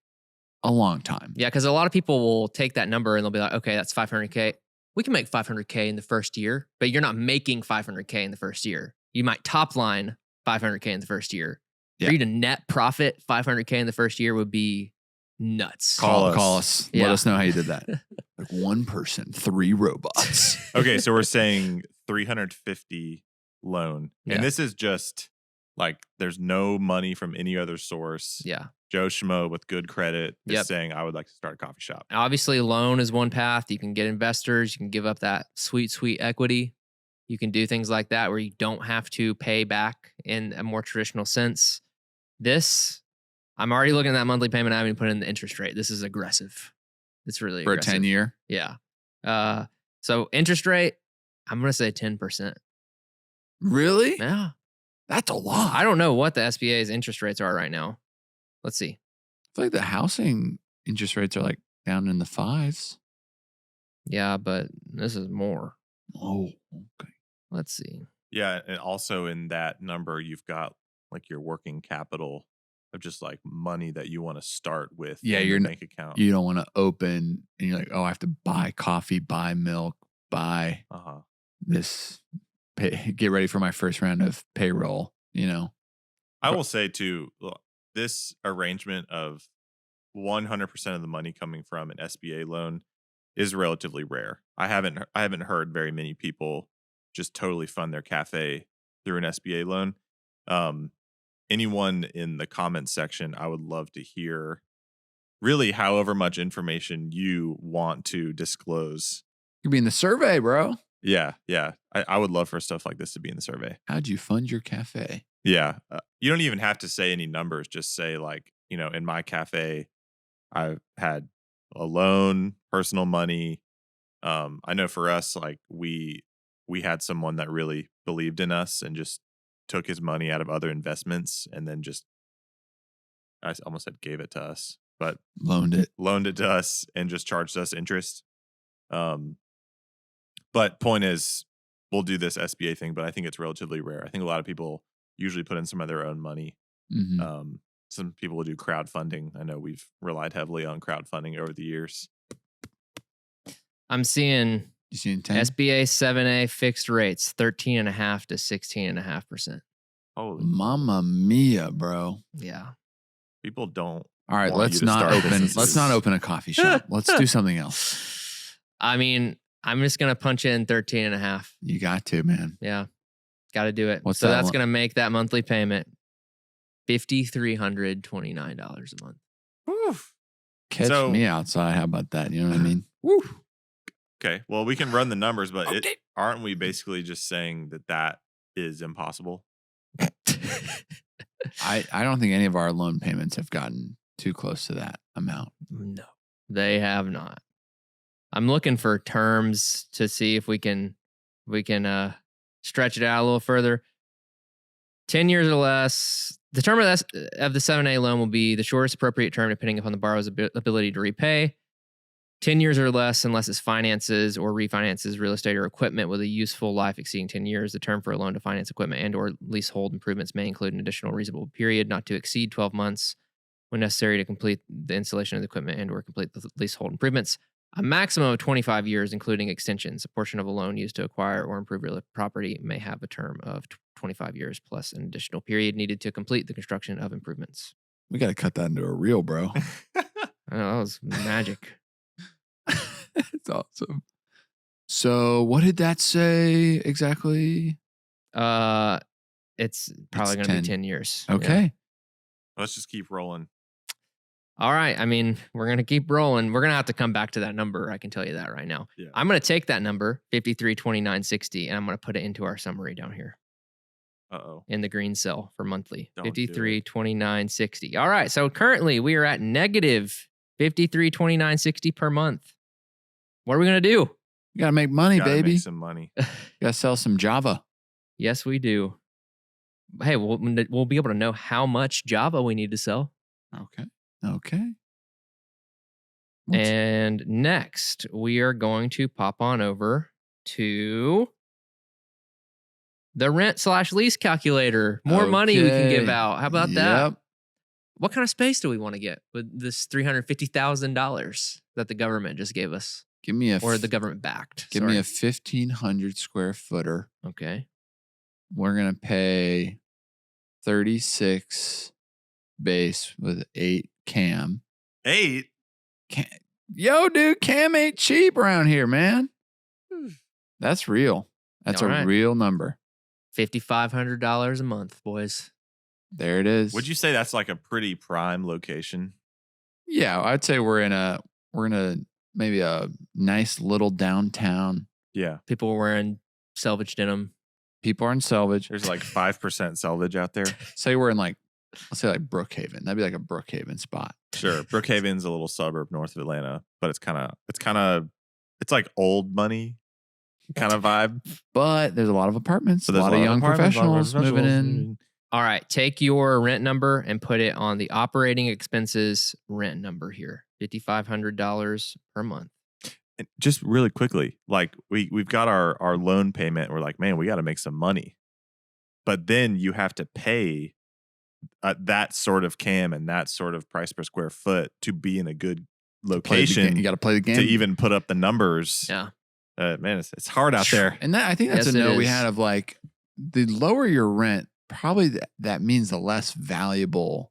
a long time. Yeah, because a lot of people will take that number and they'll be like, okay, that's $500K. We can make $500K in the first year, but you're not making $500K in the first year. You might top line $500K in the first year. Yeah. For you to net profit $500K in the first year would be nuts. Call us. Yeah. Let us know how you did that. Like 1 person, 3 robots. Okay, so we're saying 350 loan. Yeah. And this is just like there's no money from any other source. Yeah. Joe Schmo with good credit is Yep. saying, I would like to start a coffee shop. Obviously, loan is one path. You can get investors. You can give up that sweet equity. You can do things like that where you don't have to pay back in a more traditional sense. This, I'm already looking at that monthly payment. I haven't even put in the interest rate. This is aggressive. It's really For aggressive. a 10-year? Yeah. So interest rate, I'm going to say 10%. Really? Yeah. That's a lot. I don't know what the SBA's interest rates are right now. Let's see. I feel like the housing interest rates are like down in the 5s. Yeah, but this is more. Oh, okay. Let's see. Yeah. And also in that number, you've got like your working capital of just like money that you want to start with. Yeah, in your bank account. You don't want to open and you're like, oh, I have to buy coffee, buy milk, buy this, get ready for my first round of payroll, you know? I will say too, look, this arrangement of 100% of the money coming from an SBA loan is relatively rare. I haven't heard very many people just totally fund their cafe through an SBA loan. Anyone in the comments section, I would love to hear really however much information you want to disclose. You could be in the survey, bro. Yeah. I would love for stuff like this to be in the survey. How'd you fund your cafe? Yeah. You don't even have to say any numbers. Just say like, you know, in my cafe, I've had a loan, personal money. I know for us, like we had someone that really believed in us and just took his money out of other investments and then just, I almost said gave it to us, but loaned it to us and just charged us interest. But point is, we'll do this SBA thing, but I think it's relatively rare. I think a lot of people usually put in some of their own money. Mm-hmm. Some people will do crowdfunding. I know we've relied heavily on crowdfunding over the years. I'm seeing You seeing 10? SBA 7A fixed rates, 13.5 to 16.5%. Holy Mamma mia, bro. Yeah. people don't. All right, want let's you to not start open. businesses. Let's not open a coffee shop. Let's do something else. I mean, I'm just going to punch in 13.5. You got to, man. Yeah. Got to do it. What's so that that's one? going to make that monthly payment $5,329 a month. Whew. Catch So- me outside. How about that? You know what I mean? Woo. Okay. Well, we can run the numbers, but Okay. aren't we basically just saying that is impossible? I don't think any of our loan payments have gotten too close to that amount. No, they have not. I'm looking for terms to see if we can stretch it out a little further. 10 years or less. The term of the 7A loan will be the shortest appropriate term depending upon the borrower's ability to repay. 10 years or less unless it finances or refinances real estate or equipment with a useful life exceeding 10 years. The term for a loan to finance equipment and or leasehold improvements may include an additional reasonable period not to exceed 12 months when necessary to complete the installation of the equipment and or complete the leasehold improvements. A maximum of 25 years, including extensions. A portion of a loan used to acquire or improve real property may have a term of 25 years plus an additional period needed to complete the construction of improvements. We got to cut that into a reel, bro. I know, that was magic. It's awesome. So what did that say exactly? It's probably going to be 10 years. Okay. Yeah. Let's just keep rolling. All right. I mean, we're going to keep rolling. We're going to have to come back to that number. I can tell you that right now. Yeah. I'm going to take that number, 532960, and I'm going to put it into our summary down here Uh-oh. in the green cell for monthly. Don't do it. 532960. All right. So currently we are at negative 532960 per month. What are we going to do? You got to make money, Gotta baby. make some money. You got to sell some Java. Yes, we do. Hey, we'll be able to know how much Java we need to sell. Okay. And next, we are going to pop on over to the rent/lease calculator. More money we can give Okay. out. How about that? Yep. What kind of space do we want to get with this $350,000 that the government just gave us, Give me a or the government backed? give me a 1,500 square footer. Okay. We're gonna pay 36 base with 8 cam. 8? Yo, dude, cam ain't cheap around here, man. That's real. That's All a right. real number. $5,500 a month, boys. There it is. Would you say that's like a pretty prime location? Yeah, I'd say we're in a maybe a nice little downtown. Yeah. People were wearing selvage denim. People are in Selvage. There's like 5% salvage out there. Say we're in let's say like Brookhaven. That'd be like a Brookhaven spot. Sure. Brookhaven's a little suburb north of Atlanta, but it's like old money kind of vibe. But there's a lot of apartments, So a there's lot of young apartments, a lot of professionals moving in. All right, take your rent number and put it on the operating expenses rent number here. $5,500 per month. And just really quickly, like we've got our loan payment. We're like, man, we got to make some money. But then you have to pay that sort of cam and that sort of price per square foot to be in a good location. You got to play the game to even put up the numbers. Yeah. Man, it's hard out there. And I think that's Yes, a it note we is. had of like the lower your rent, probably that means the less valuable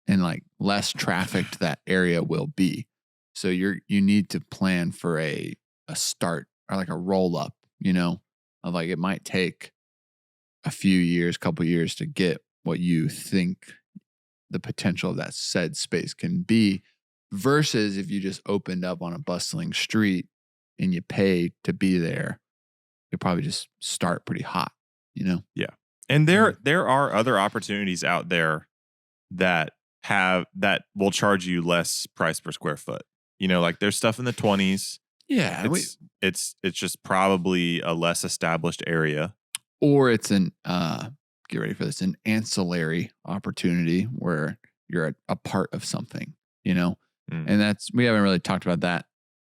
and like less trafficked that area will be. So you need to plan for a start or like a roll up, of like it might take a few years, couple years to get what you think the potential of that said space can be, versus if you just opened up on a bustling street and you pay to be there, you'll probably just start pretty hot, And there are other opportunities out there that will charge you less price per square foot. Like there's stuff in the 20s. Yeah. It's just probably a less established area. Or it's get ready for this, an ancillary opportunity where you're a part of something, and we haven't really talked about that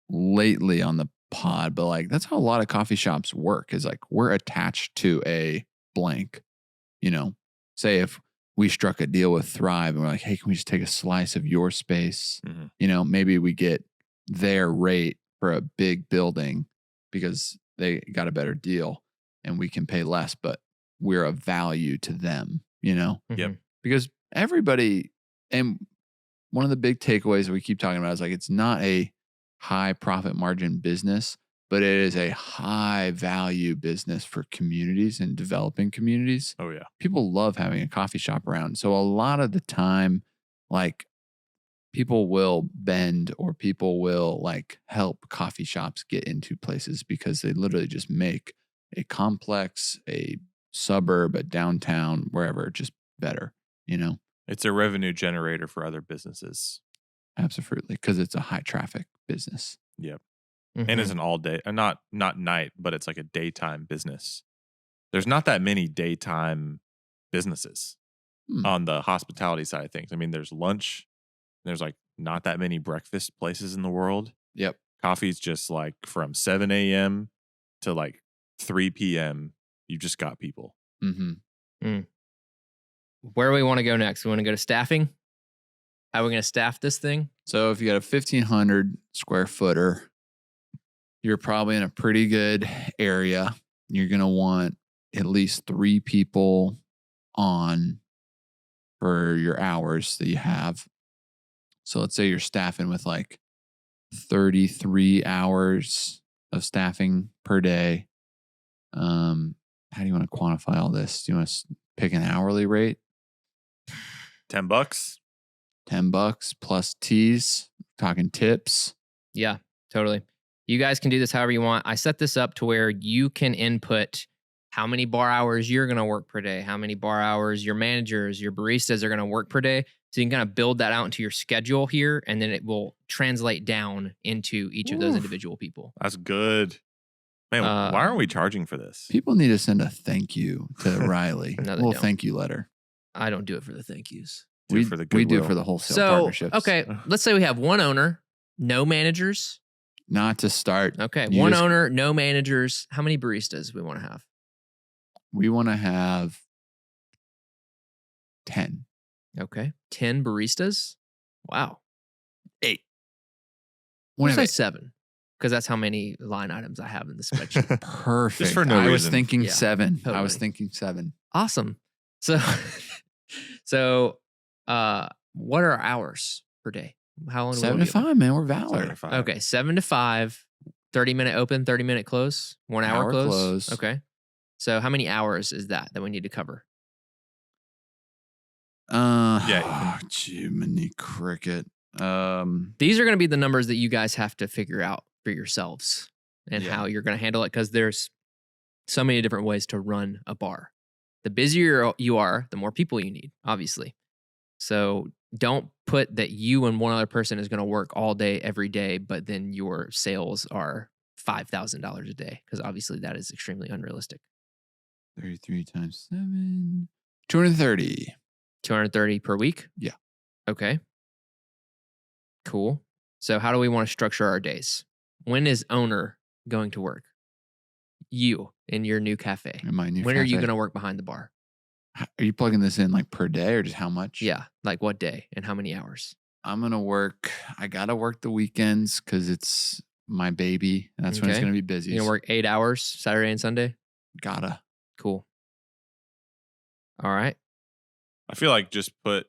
lately on the pod, but like that's how a lot of coffee shops work, is like we're attached to a blank, say if we struck a deal with Thrive and we're like, hey, can we just take a slice of your space? Mm-hmm. Maybe we get their rate for a big building because they got a better deal and we can pay less, but we're of value to them, Yep. because everybody, and one of the big takeaways that we keep talking about is like, it's not a high profit margin business, but it is a high value business for communities and developing communities. Oh yeah. People love having a coffee shop around. So a lot of the time, like people will bend or people will like help coffee shops get into places because they literally just make a complex, a suburb, a downtown, wherever, just better, you know? It's a revenue generator for other businesses. Absolutely. Because it's a high traffic business. Yep. Mhm. And it's an all day, not night, but it's like a daytime business. There's not that many daytime businesses on the hospitality side of things. I mean, there's lunch. There's like not that many breakfast places in the world. Yep. Coffee's just like from 7 a.m. to like 3 p.m. You just got people. Mm-hmm. Where do we want to go next? We want to go to staffing? How are we going to staff this thing? So if you got a 1,500 square footer, you're probably in a pretty good area. You're going to want at least 3 people on for your hours that you have. So let's say you're staffing with like 33 hours of staffing per day. How do you want to quantify all this? Do you want to pick an hourly rate? $10. $10 plus teas, talking tips. Yeah, totally. You guys can do this however you want. I set this up to where you can input how many bar hours you're going to work per day, how many bar hours your managers, your baristas are going to work per day. So you can kind of build that out into your schedule here, and then it will translate down into each of those individual people. That's good. Man, why aren't we charging for this? People need to send a thank you to Riley. No, A they little don't. thank you letter. I don't do it for the thank yous. We for the do goodwill. for the wholesale So, partnerships. okay, let's say we have one owner, no managers. Not to start. Okay, You one just- owner, no managers. How many baristas we want to have? We want to have 10. Okay, 10 baristas. Wow. 8. We'll One say of 7, because that's how many line items I have in the spreadsheet. Perfect. Just for no I was reason. thinking Yeah, 7. I was totally. thinking 7. Awesome. So, what are our hours per day? How long? 7 to 5, man. We're Valor. 75. Okay, 7 to 5, 30-minute open, 30-minute close, 1 hour Hour close. Okay. So how many hours is that we need to cover? Yeah. Jiminy Cricket. These are going to be the numbers that you guys have to figure out for yourselves and Yeah. how you're going to handle it, because there's so many different ways to run a bar. The busier you are, the more people you need, obviously. So don't put that you and one other person is going to work all day, every day, but then your sales are $5,000 a day, because obviously that is extremely unrealistic. 33 times 7. 230. 230 per week? Yeah. Okay. Cool. So how do we want to structure our days? When is owner going to work? You in your new cafe. In my new When are you cafe. going to work behind the bar? Are you plugging this in like per day or just how much? Yeah. Like what day and how many hours? I'm going to work. I got to work the weekends because it's my baby. And that's when it's Okay. going to be busy. You going to work 8 hours Saturday and Sunday? Gotta. Cool. All right. I feel like just put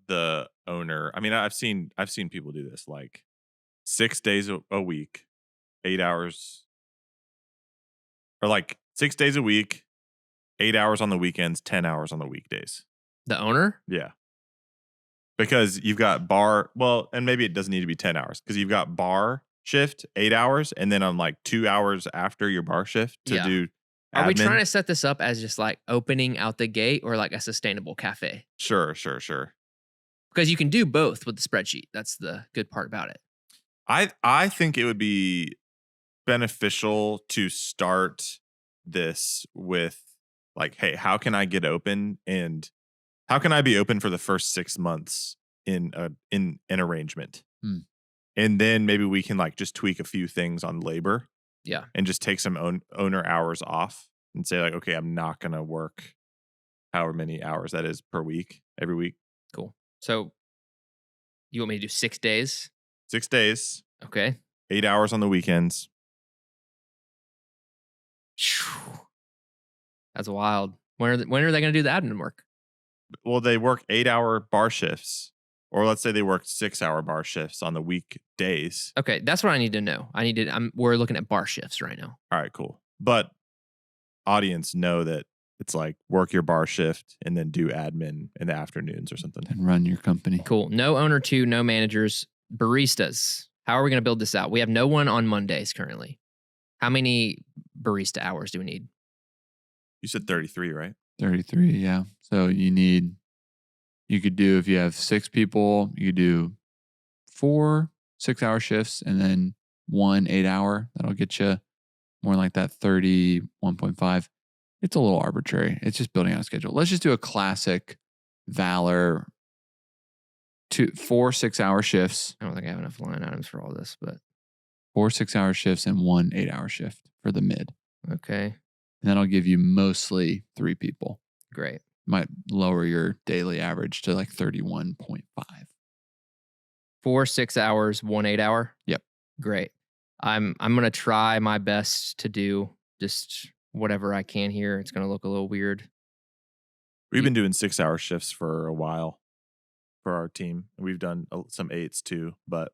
the owner. I mean, I've seen people do this, like 6 days a week, 8 hours, or like 6 days a week, 8 hours on the weekends, 10 hours on the weekdays. The owner? Yeah. Because you've got bar, well, and maybe it doesn't need to be 10 hours because you've got bar shift, 8 hours, and then on like 2 hours after your bar shift to Yeah. do Are we admin. trying to set this up as just like opening out the gate or like a sustainable cafe? Sure. Because you can do both with the spreadsheet. That's the good part about it. I think it would be beneficial to start this with like, hey, how can I get open and how can I be open for the first 6 months in an arrangement? And then maybe we can like just tweak a few things on labor. Yeah. And just take some owner hours off and say like, okay, I'm not going to work however many hours that is per week, every week. Cool. So you want me to do 6 days? 6 days, Okay. 8 hours on the weekends. That's wild. When are they going to do the admin work? Well, they work 8-hour bar shifts, or let's say they work 6-hour bar shifts on the weekdays. Okay, that's what I need to know. We're looking at bar shifts right now. All right, cool. But audience know that It's like work your bar shift and then do admin in the afternoons or something. And run your company. Cool. No owner 2, no managers, baristas. How are we going to build this out? We have no one on Mondays currently. How many barista hours do we need? You said 33, right? 33, yeah. So you could do, if you have 6 people, you could do 4 6-hour shifts and then 1 8-hour. That'll get you more like that 31.5. It's a little arbitrary. It's just building out a schedule. Let's just do a classic Valor 4 6-hour shifts. I don't think I have enough line items for all this, but 4 6-hour shifts and 1 8-hour shift for the mid. okay. And that'll give you mostly 3 people. Great. Might lower your daily average to like 31.5. 4 6 hours, 1 8-hour? Yep. Great. I'm going to try my best to do just whatever I can here. It's going to look a little weird. We've been doing 6-hour shifts for a while for our team. We've done some 8s too, but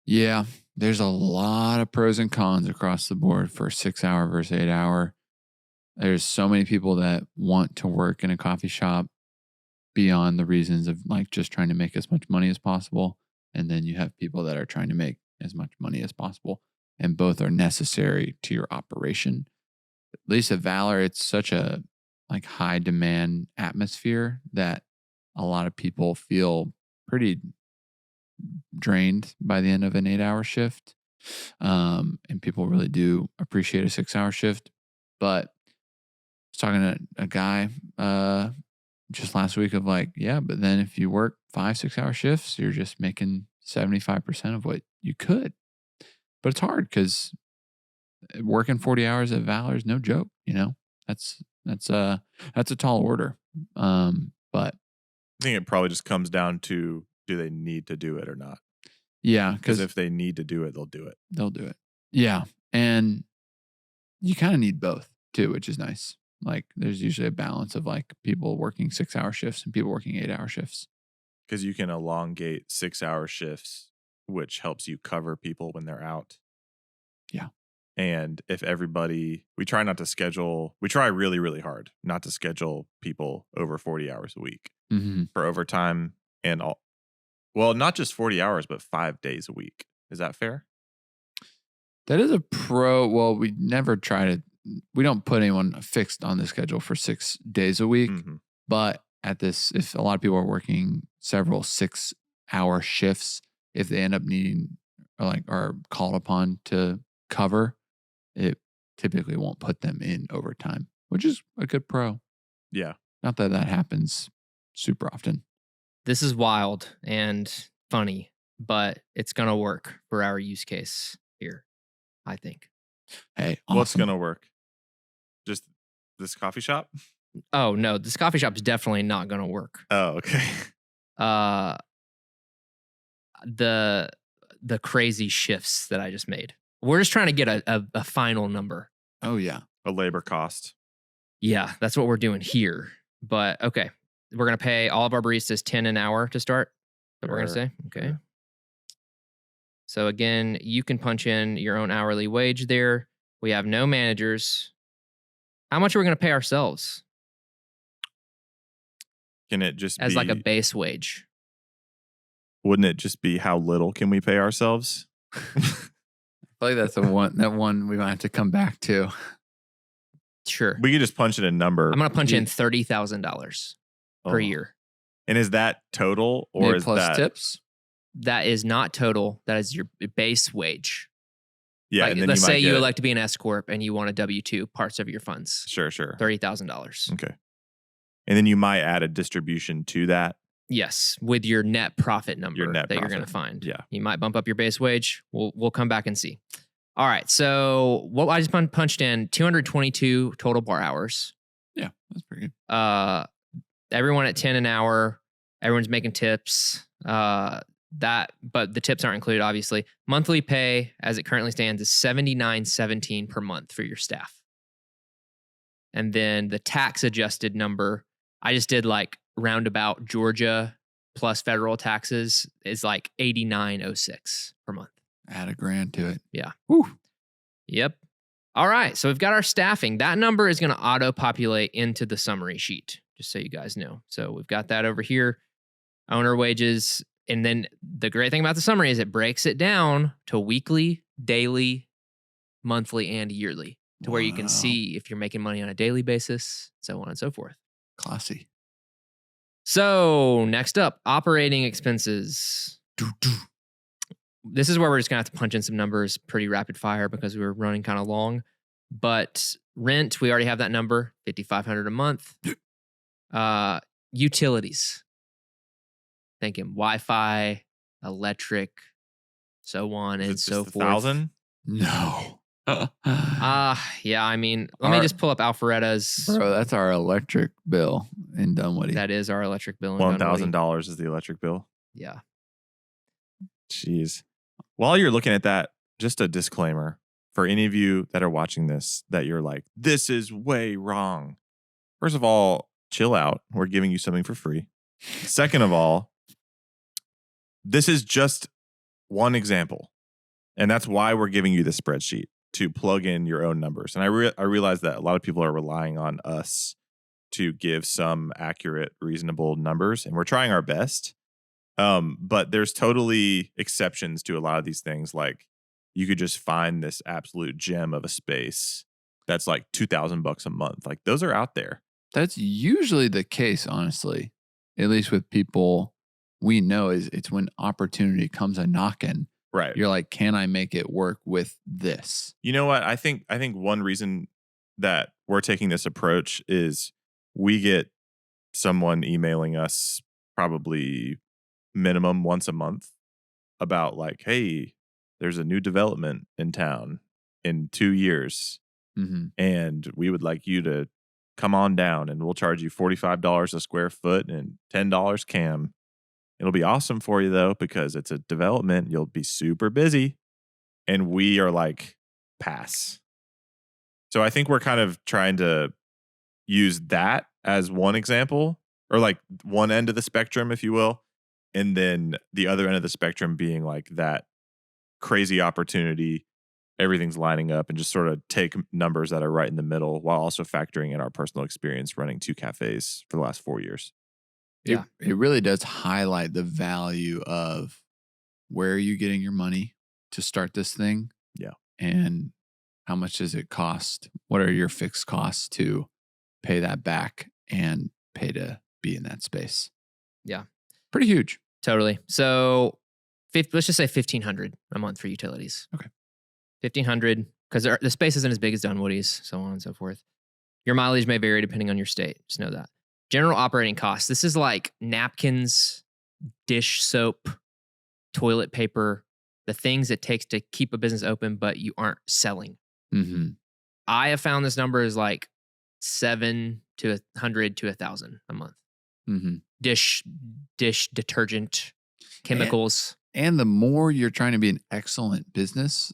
Yeah, there's a lot of pros and cons across the board for 6-hour versus 8-hour. There's so many people that want to work in a coffee shop beyond the reasons of like just trying to make as much money as possible. And then you have people that are trying to make as much money as possible. And both are necessary to your operation. At least at Valor, it's such a like high demand atmosphere that a lot of people feel pretty drained by the end of an 8-hour shift. And people really do appreciate a 6-hour shift. But I was talking to a guy just last week of like, yeah, but then if you work 5 6-hour shifts, you're just making 75% of what you could. But it's hard because working 40 hours at Valor is no joke. You know, that's a tall order. But I think it probably just comes down to, do they need to do it or not? yeah, Because if they need to do it, they'll do it. they'll do it. Yeah. And you kind of need both too, which is nice. Like there's usually a balance of like people working 6-hour shifts and people working 8-hour shifts. Because you can elongate 6-hour shifts, which helps you cover people when they're out. Yeah. And if everybody, we try really, really hard not to schedule people over 40 hours a week for overtime and all. Well, not just 40 hours, but 5 days a week. Is that fair? That is a pro. Well, we don't put anyone fixed on the schedule for 6 days a week. But at this, if a lot of people are working several 6-hour shifts, if they end up needing or like are called upon to cover, it typically won't put them in overtime, which is a good pro. Yeah. Not that happens super often. This is wild and funny, but it's going to work for our use case here, I think. Hey, awesome. What's going to work? Just this coffee shop? Oh, no, this coffee shop is definitely not going to work. Oh, okay. The crazy shifts that I just made. We're just trying to get a final number. Oh, yeah. A labor cost. Yeah, that's what we're doing here. But okay, we're going to pay all of our baristas $10 an hour to start. That's what we're going to say. Okay. Sure. So again, you can punch in your own hourly wage there. We have no managers. How much are we going to pay ourselves? Can it just as be like a base wage? Wouldn't it just be how little can we pay ourselves? I feel like that's that one we might have to come back to. Sure. We could just punch in a number. I'm going to punch in $30,000 per year. And is that total or Maybe is plus that tips? That is not total. That is your base wage. Yeah. Like, And then let's say you get, elect to be an S corp and you want a W-2 parts of your funds. Sure. $30,000. Okay. And then you might add a distribution to that. Yes, with your net profit number Your net that you're profit. going to find. Yeah. You might bump up your base wage. We'll come back and see. All right. So what I just punched in 222 total bar hours. Yeah, that's pretty good. Everyone at 10 an hour. Everyone's making tips. But the tips aren't included, obviously. Monthly pay, as it currently stands, is $79.17 per month for your staff. And then the tax adjusted number, I just did like roundabout Georgia plus federal taxes, is like $89.06 per month. Add $1,000 to it. Yeah. Whew. Yep. All right. So we've got our staffing. That number is going to auto-populate into the summary sheet, just so you guys know. So we've got that over here. Owner wages. And then the great thing about the summary is it breaks it down to weekly, daily, monthly, and yearly to where you can see if you're making money on a daily basis, so on and so forth. Classy. So next up, operating expenses. This is where we're just going to have to punch in some numbers pretty rapid fire because we were running kind of long. But rent, we already have that number, $5,500 a month. Utilities. Thinking Wi-Fi, electric, so on and so forth. 1,000? No. Yeah, I mean, let me just pull up Alpharetta's. Bro, that's our electric bill in Dunwoody. That is our electric bill in Dunwoody. $1,000 is the electric bill. Yeah. Jeez. While you're looking at that, just a disclaimer for any of you that are watching this that you're like, this is way wrong. First of all, chill out. We're giving you something for free. Second of all, this is just one example. And that's why we're giving you the spreadsheet to plug in your own numbers. And I realize that a lot of people are relying on us to give some accurate, reasonable numbers. And we're trying our best. But there's totally exceptions to a lot of these things. Like you could just find this absolute gem of a space that's like $2,000 a month. Like those are out there. That's usually the case, honestly. At least with people we know it's when opportunity comes a knocking. Right. You're like, can I make it work with this? You know what? I think one reason that we're taking this approach is we get someone emailing us probably minimum once a month about like, hey, there's a new development in town in 2 years. Mm-hmm. And we would like you to come on down and we'll charge you $45 a square foot and $10 CAM. It'll be awesome for you though, because it's a development. You'll be super busy. And we are like, pass. So I think we're kind of trying to use that as one example, or like one end of the spectrum, if you will. And then the other end of the spectrum being like that crazy opportunity, everything's lining up, and just sort of take numbers that are right in the middle while also factoring in our personal experience running 2 cafes for the last 4 years. Yeah. It really does highlight the value of where are you getting your money to start this thing? Yeah. And how much does it cost? What are your fixed costs to pay that back and pay to be in that space? Yeah. Pretty huge. Totally. So let's just say $1,500 a month for utilities. Okay. $1,500 because the space isn't as big as Dunwoody's, so on and so forth. Your mileage may vary depending on your state. Just know that. General operating costs. This is like napkins, dish soap, toilet paper, the things it takes to keep a business open, but you aren't selling. Mm-hmm. I have found this number is like $700 to $1,000 a month. Mm-hmm. Dish detergent, chemicals. And the more you're trying to be an excellent business,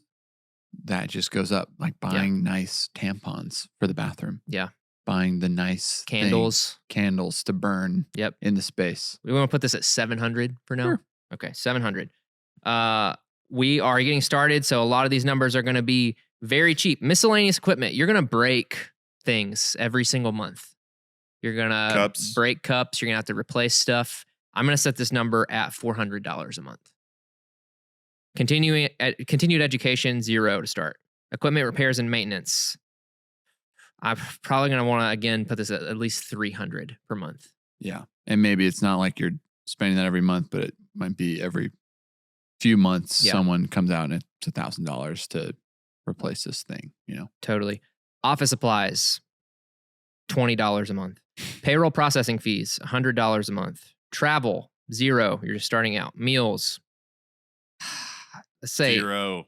that just goes up. Like buying nice tampons for the bathroom. Yeah. Buying the nice Candles. Candles to burn Yep. in the space. We want to put this at 700 for now. Sure. Okay, 700. We are getting started, so a lot of these numbers are going to be very cheap. Miscellaneous equipment. You're going to break things every single month. You're going to break cups. You're going to have to replace stuff. I'm going to set this number at $400 a month. Continued education, 0 to start. Equipment repairs and maintenance. I'm probably going to want to, again, put this at least $300 per month. Yeah. And maybe it's not like you're spending that every month, but it might be every few months someone comes out and it's $1,000 to replace this thing, you know? Totally. Office supplies, $20 a month. Payroll processing fees, $100 a month. Travel, 0. You're just starting out. Meals, let's say 0.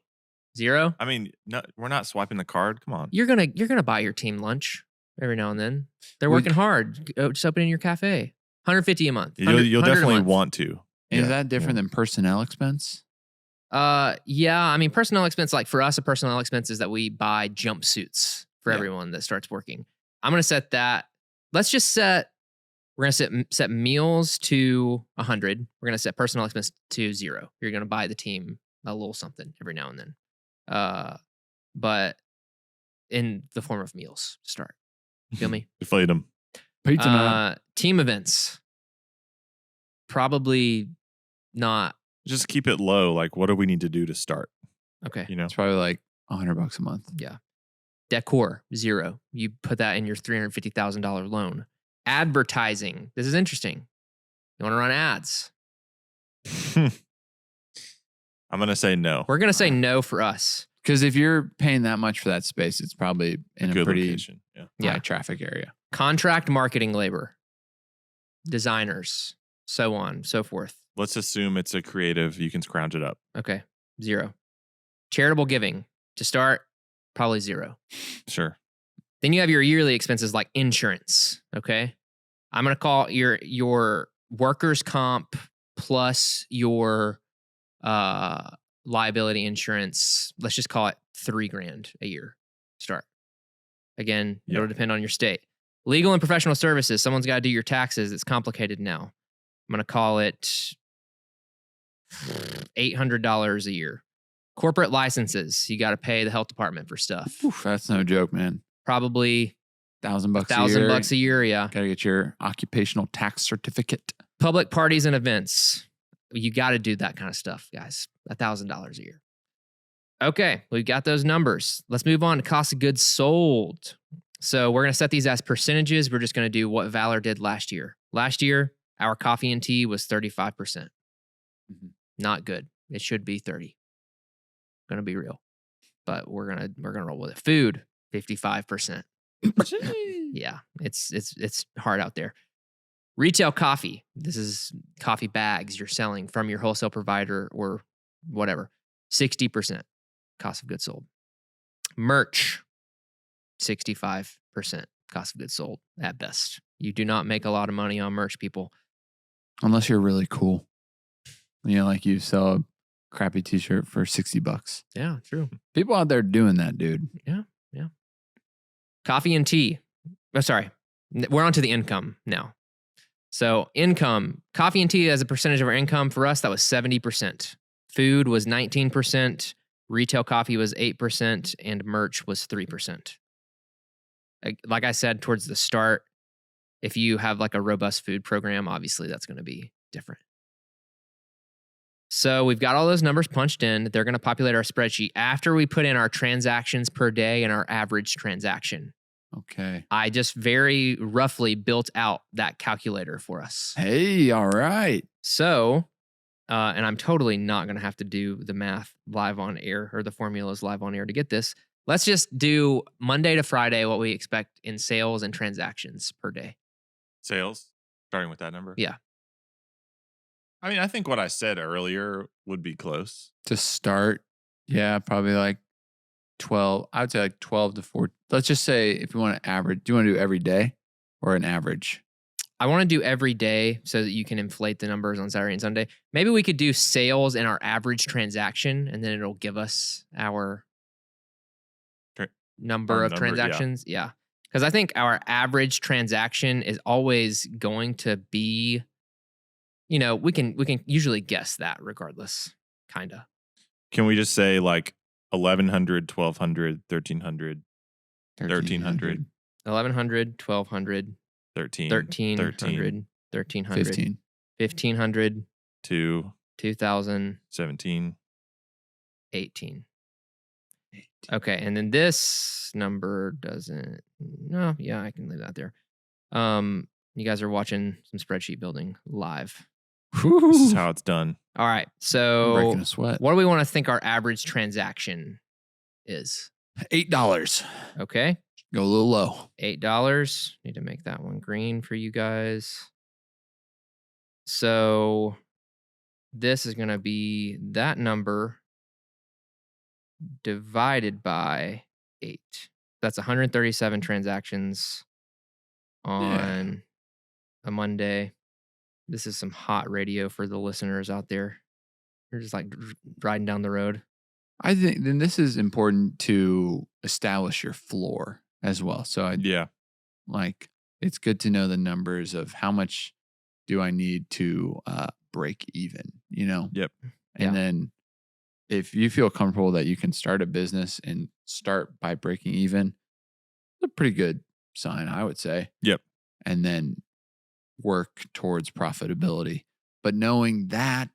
0? I mean, no, we're not swiping the card. Come on. You're gonna buy your team lunch every now and then. They're working hard. Just opening your cafe. $150 a month. You'll definitely want to. Is that different than personnel expense? Yeah. I mean, personnel expense, like for us, a personnel expense is that we buy jumpsuits for everyone that starts working. I'm gonna set that. We're gonna set meals to 100. We're gonna set personnel expense to 0. You're gonna buy the team a little something every now and then. But in the form of meals to start. Feel me? Deflate them. Pizza nut. Team events. Probably not. Just keep it low. Like, what do we need to do to start? Okay. You know, It's probably like $100 a month. Yeah. Decor, 0. You put that in your $350,000 loan. Advertising. This is interesting. You want to run ads? I'm going to say no. We're going to say no for us. Because if you're paying that much for that space, it's probably in a Good pretty location. Yeah. Yeah. high traffic area. Contract marketing labor. Designers. So on, so forth. Let's assume it's a creative. You can scrounge it up. Okay. 0. Charitable giving. To start, probably 0. Sure. Then you have your yearly expenses like insurance. Okay. I'm going to call your workers' comp plus your liability insurance. Let's just call it $3,000 a year. Start. Again, Yep. it'll depend on your state. Legal and professional services. Someone's got to do your taxes. It's complicated now. I'm going to call it $800 a year. Corporate licenses. You got to pay the health department for stuff. Oof, that's no joke, man. Probably $1,000 a year. $1,000 a year. Yeah. Gotta get your occupational tax certificate. Public parties and events. You got to do that kind of stuff, guys. $1,000 a year. Okay, we've got those numbers. Let's move on to cost of goods sold. So we're going to set these as percentages. We're just going to do what Valor did last year. Last year, our coffee and tea was 35%. Mhm. Not good. It should be 30. Going to be real, but we're gonna roll with it. Food, 55%. Yeah, it's hard out there. Retail coffee. This is coffee bags you're selling from your wholesale provider or whatever. 60% cost of goods sold. Merch, 65% cost of goods sold at best. You do not make a lot of money on merch, people. Unless you're really cool. You know, like you sell a crappy t-shirt for $60. Yeah, true. People out there doing that, dude. Yeah. Coffee and tea. Oh, sorry. We're on to the income now. So income, coffee and tea as a percentage of our income, for us, that was 70%. Food was 19%. Retail coffee was 8%. And merch was 3%. Like I said, towards the start, if you have like a robust food program, obviously that's going to be different. So we've got all those numbers punched in. They're going to populate our spreadsheet after we put in our transactions per day and our average transaction. Okay. I just very roughly built out that calculator for us. Hey, all right. So, and I'm totally not going to have to do the math live on air or the formulas live on air to get this. Let's just do Monday to Friday what we expect in sales and transactions per day. Sales, starting with that number. Yeah. I mean, I think what I said earlier would be close. To start, yeah, probably like 12. I would say like 12 to 14. Let's just say if you want to average, do you want to do every day or an average? I want to do every day so that you can inflate the numbers on Saturday and Sunday. Maybe we could do sales and our average transaction, and then it'll give us our number of transactions. Yeah. Because I think our average transaction is always going to be, you know, we can usually guess that regardless, kind of. Can we just say like 1,100, 1,200, 1,300, 1,300, 1,100, 1,200, 1,300, 1,300, 15. 1,500, 2,000, 17. 18. Okay, and then this number doesn't. No, yeah, I can leave that there. You guys are watching some spreadsheet building live. This is how it's done. All right, I'm so breaking a sweat. what do we want to think our average transaction is? $8. Okay, Go a little low. $8. Need to make that one green for you guys. So this is going to be that number divided by 8. That's 137 transactions on a Monday. This is some hot radio for the listeners out there. You're just like riding down the road. I think then this is important to establish your floor as well. So Yeah. like it's good to know the numbers of how much do I need to break even, you know? Yep. And Yeah. then if you feel comfortable that you can start a business and start by breaking even, a pretty good sign, I would say. Yep. And then work towards profitability. But knowing that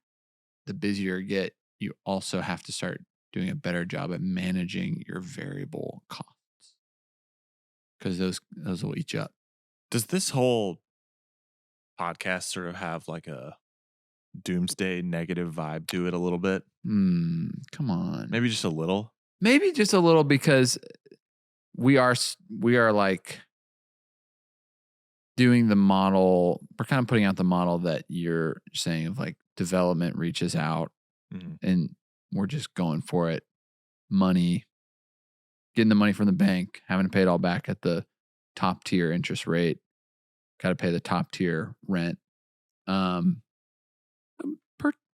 the busier you get, you also have to start doing a better job at managing your variable costs, because those will eat you up. Does this whole podcast sort of have like a doomsday negative vibe to it a little bit? Come on. Maybe just a little. Maybe just a little, because we are like doing the model. We're kind of putting out the model that you're saying of like development reaches out, and we're just going for it. Money, getting the money from the bank, having to pay it all back at the top tier interest rate. Got to pay the top tier rent.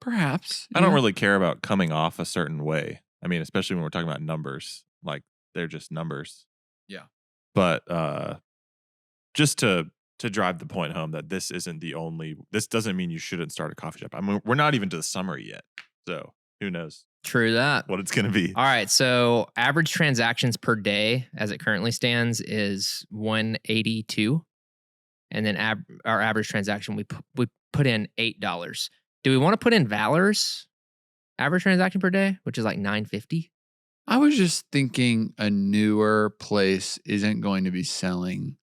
Perhaps. I don't really care about coming off a certain way. I mean, especially when we're talking about numbers, like they're just numbers. Yeah. But just to drive the point home that this isn't the only, this doesn't mean you shouldn't start a coffee shop. I mean, we're not even to the summer yet. So who knows True that. what it's going to be. All right. So average transactions per day as it currently stands is 182. And then our average transaction, we put in $8. Do we want to put in Valor's average transaction per day, which is like $9.50? I was just thinking a newer place isn't going to be selling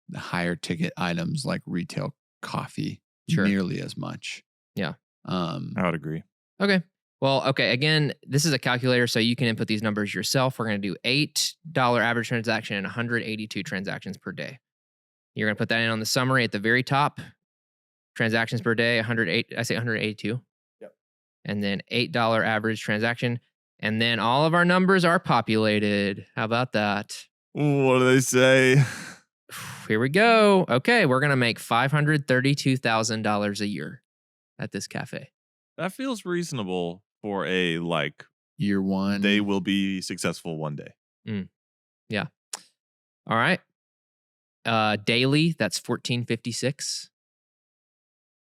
the higher ticket items like retail coffee nearly as much. Yeah. I would agree. Okay. Well, okay. Again, this is a calculator, so you can input these numbers yourself. We're going to do $8 average transaction and 182 transactions per day. You're going to put that in on the summary at the very top. Transactions per day, 182. Yep. And then $8 average transaction. And then all of our numbers are populated. How about that? What do they say? Here we go. Okay, we're going to make $532,000 a year at this cafe. That feels reasonable for a like year one. They will be successful one day. Yeah. All right. Daily, that's $1,456.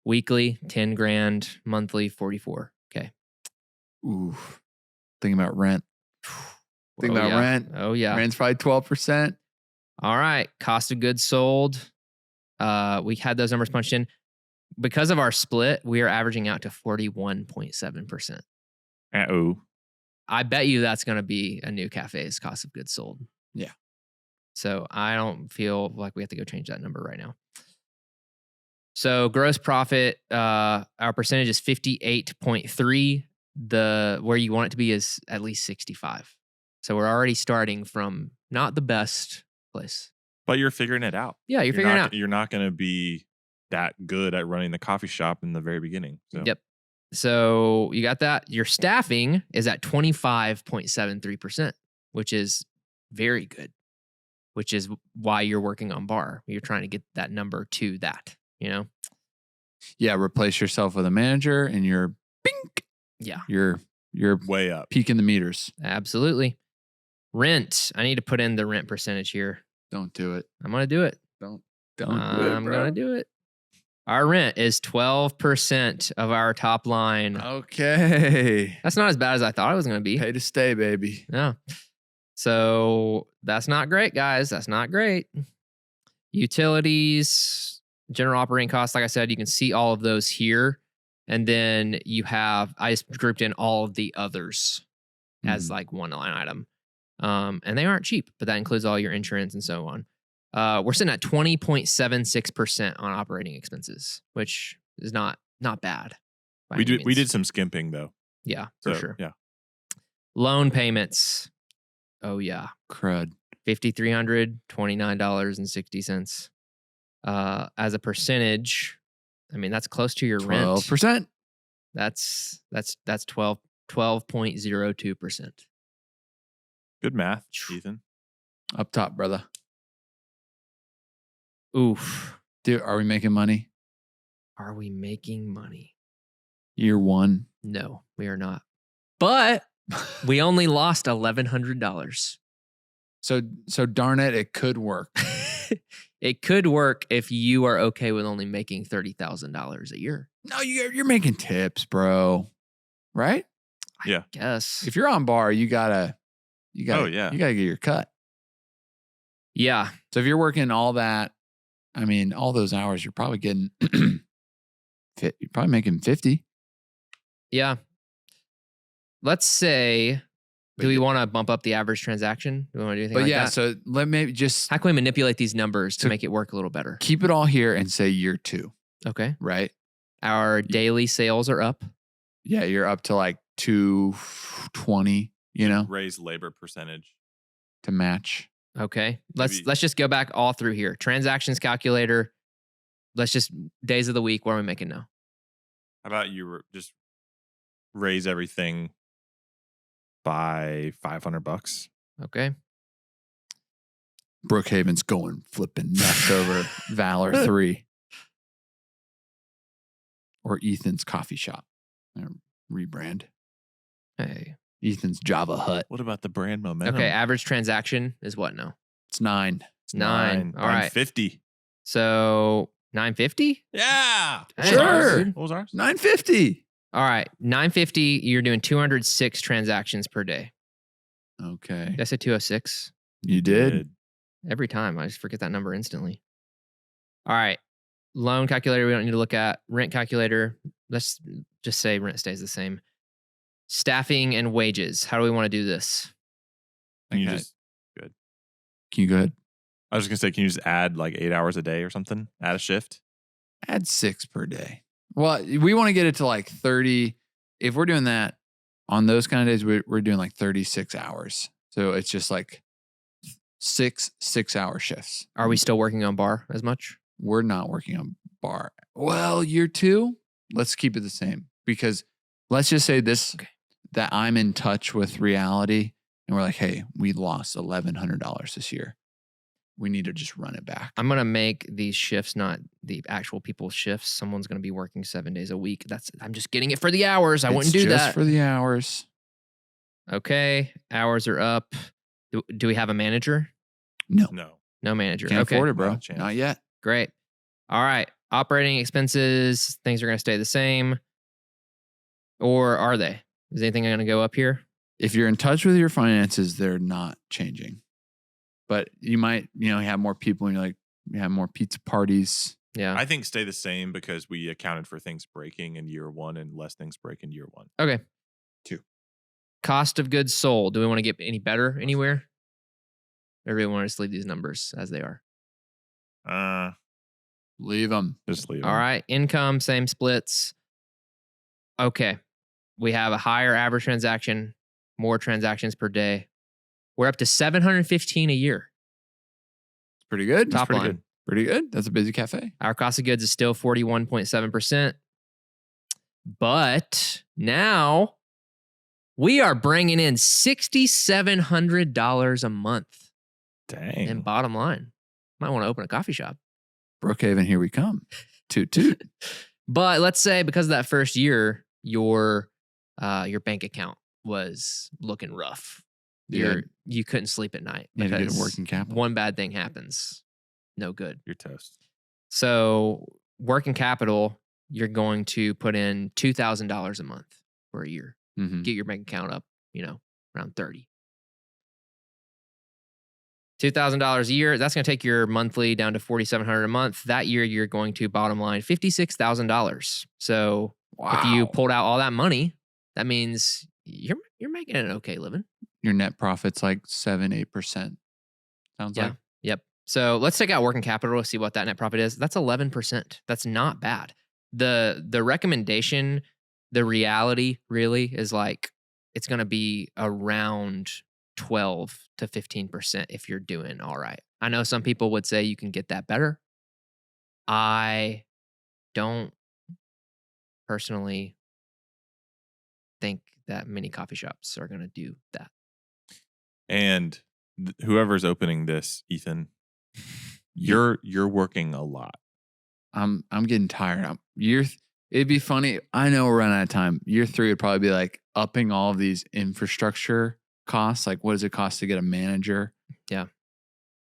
Weekly, 10 grand. Monthly, 44. Okay. Ooh. Thinking about rent. Thinking about rent. Oh yeah. Rent's probably 12%. All right. Cost of goods sold. We had those numbers punched in. Because of our split, we are averaging out to 41.7%. Uh-oh. I bet you that's going to be a new cafe's cost of goods sold. Yeah. So I don't feel like we have to go change that number right now. So gross profit, our percentage is 58.3. Where you want it to be is at least 65. So we're already starting from not the best place. But you're figuring it out. Yeah, you're figuring it out. You're not going to be that good at running the coffee shop in the very beginning. So. Yep. So you got that. Your staffing is at 25.73%, which is very good, which is why you're working on bar. You're trying to get that number to that, you know? Yeah, replace yourself with a manager and you're bink. Yeah. You're way up. Peaking the meters. Absolutely. Rent. I need to put in the rent percentage here. Don't do it. I'm going to do it. Don't I'm going to do it. Our rent is 12% of our top line. Okay. That's not as bad as I thought it was going to be. Pay to stay, baby. No. So that's not great, guys. That's not great. Utilities, general operating costs. Like I said, you can see all of those here. And then you have, I just grouped in all of the others as like one line item. And they aren't cheap, but that includes all your insurance and so on. We're sitting at 20.76% on operating expenses, which is not bad. We did some skimping though. Yeah, for sure. Yeah. Loan payments. Oh yeah. Crud. $5,300, $29.60. As a percentage, I mean, that's close to your 12%. rent. That's 12.02%. Good math, Ethan. Up top, brother. Oof. Dude, are we making money? Are we making money? Year one? No, we are not. But we only lost $1,100. So darn it, it could work. It could work if you are okay with only making $30,000 a year. No, you're making tips, bro. Right? Yeah. Guess. If you're on bar, you gotta get your cut. Yeah. So if you're working all that, I mean, all those hours, you're probably getting, you're probably making 50. Yeah. Let's say, But do we yeah. want to bump up the average transaction? Do we want to do anything But like yeah, that? so let me just How can we manipulate these numbers to So- make it work a little better? keep it all here and say year 2, Okay. right? Our daily sales are up. Yeah, you're up to like 220, Raise labor percentage. to match. Okay. Maybe- Let's just go back all through here. Transactions calculator. Let's just days of the week. What are we making now? How about you just raise everything by $500? Okay. Brookhaven's going flipping nuts over Valor 3. Or Ethan's Coffee Shop. Rebrand. Hey. Ethan's Java Hut. What about the brand momentum? Okay. Average transaction is what now? It's 9. It's 9. All right. 950. So 950? Yeah. Hey, Sure. dude. What was ours? 950. All right. 950. You're doing 206 transactions per day. Okay. Did I say 206? You did? Every time. I just forget that number instantly. All right. Loan calculator, we don't need to look at. Rent calculator, let's just say rent stays the same. Staffing and wages. How do we want to do this? Can you Okay. just Can you go ahead? I was just gonna say, can you just add like 8 hours a day or something? Add a shift? Add 6 per day. Well, we want to get it to like 30. If we're doing that on those kind of days, we're doing like 36 hours. So it's just like 6-hour shifts. Are we still working on bar as much? We're not working on bar. Well, year 2, let's keep it the same because let's just say this, Okay. that I'm in touch with reality and we're like, hey, we lost $1,100 this year. We need to just run it back. I'm going to make these shifts not the actual people's shifts. Someone's going to be working 7 days a week. I'm just getting it for the hours. I wouldn't do just that. for the hours. Okay. Hours are up. Do we have a manager? No, No. No manager. can't Okay. afford it, bro. Not a chance. Not yet. Great. All right. Operating expenses, things are going to stay the same. Or are they? Is anything going to go up here? If you're in touch with your finances, they're not changing. But you might, have more people and you have more pizza parties. Yeah. I think stay the same because we accounted for things breaking in year 1 and less things break in year 1. Okay. 2. Cost of goods sold. Do we want to get any better anywhere? Or do we want to just leave these numbers as they are? Leave them. Just leave. All them. right. Income, same splits. Okay. We have a higher average transaction, more transactions per day. We're up to 715 a year. Pretty good. Top pretty line. good. Pretty good. That's a busy cafe. Our cost of goods is still 41.7%. But now we are bringing in $6,700 a month Dang. in bottom line. Might want to open a coffee shop. Brookhaven, here we come. Toot toot. But let's say because of that first year, your bank account was looking rough. Yeah. You couldn't sleep at night You had to get a because working capital. one bad thing happens. No good. You're toast. So working capital, you're going to put in $2,000 a month for a year. Mhm. Get your bank account up, around 30. $2,000 a year. That's going to take your monthly down to $4,700 a month. That year, you're going to bottom line $56,000. So if you Wow. pulled out all that money, that means you're making an okay living. Your net profit's like 7-8%. Sounds Yeah. like. Yep. So let's take out working capital to see what that net profit is. That's 11%. That's not bad. The recommendation, the reality really is like it's going to be around 12 to 15% if you're doing all right. I know some people would say you can get that better. I don't personally think that many coffee shops are going to do that. And whoever's opening this, Ethan, you're working a lot. I'm getting tired. It'd be funny. I know we're running out of time. Year 3 would probably be like upping all of these infrastructure costs. Like, what does it cost to get a manager? Yeah.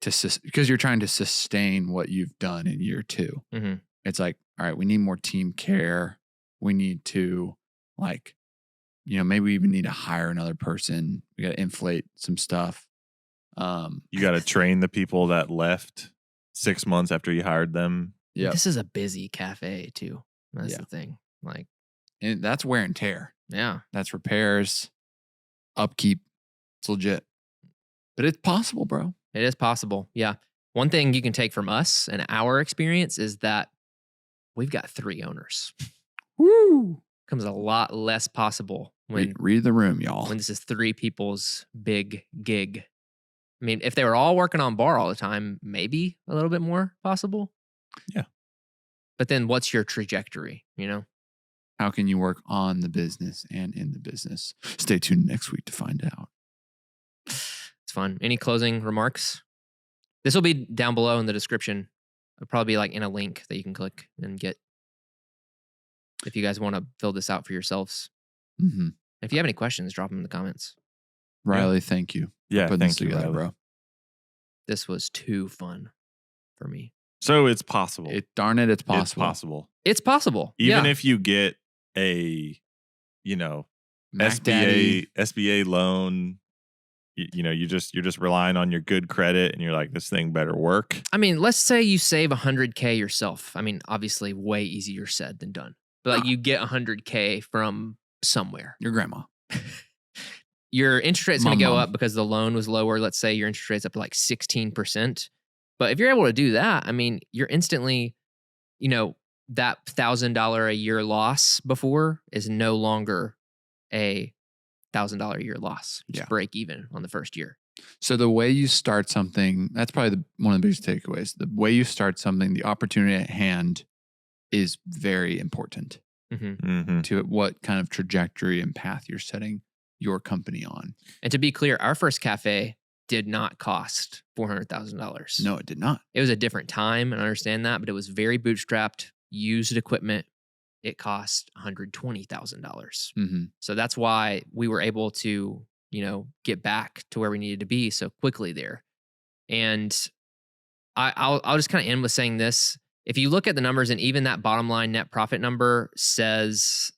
Because you're trying to sustain what you've done in year 2. Mm-hmm. It's like, all right, we need more team care. We need to maybe we even need to hire another person. We got to inflate some stuff. You got to train the people that left 6 months after you hired them. Yeah. This is a busy cafe too. That's the thing. Like, And that's wear and tear. yeah. That's repairs, upkeep. It's legit. But it's possible, bro. It is possible. Yeah. One thing you can take from us and our experience is that we've got 3 owners. Woo! Becomes a lot less possible when Read the room, y'all. when this is 3 people's big gig. I mean, if they were all working on bar all the time, maybe a little bit more possible. Yeah. But then what's your trajectory, you know? How can you work on the business and in the business? Stay tuned next week to find out. It's fun. Any closing remarks? This will be down below in the description. It'll probably be like in a link that you can click and get if you guys want to fill this out for yourselves. Mm-hmm. If you have any questions, drop them in the comments. Riley, thank you. Yeah, Putting thank this you, together, Riley. bro. This was too fun for me. So it's possible. Darn it, it's possible. It's possible. It's possible. Even yeah. if you get a, Mac SBA Daddy. loan, you're just relying on your good credit, and you're like, this thing better work. I mean, let's say you save $100K yourself. I mean, obviously, way easier said than done. But like, you get $100K from somewhere. Your grandma. Your interest rate's going to go Mom. up because the loan was lower. Let's say your interest rate's up to like 16%. But if you're able to do that, I mean, you're instantly, that $1,000 a year loss before is no longer a $1,000 a year loss. You just break even on the first year. So the way you start something, that's probably one of the biggest takeaways. The way you start something, the opportunity at hand is very important to what kind of trajectory and path you're setting your company on. And to be clear, our first cafe did not cost $400,000. No, it did not. It was a different time, and I understand that, but it was very bootstrapped, used equipment. It cost $120,000. So that's why we were able to, get back to where we needed to be so quickly there. And I'll just kind of end with saying this. If you look at the numbers and even that bottom line net profit number says,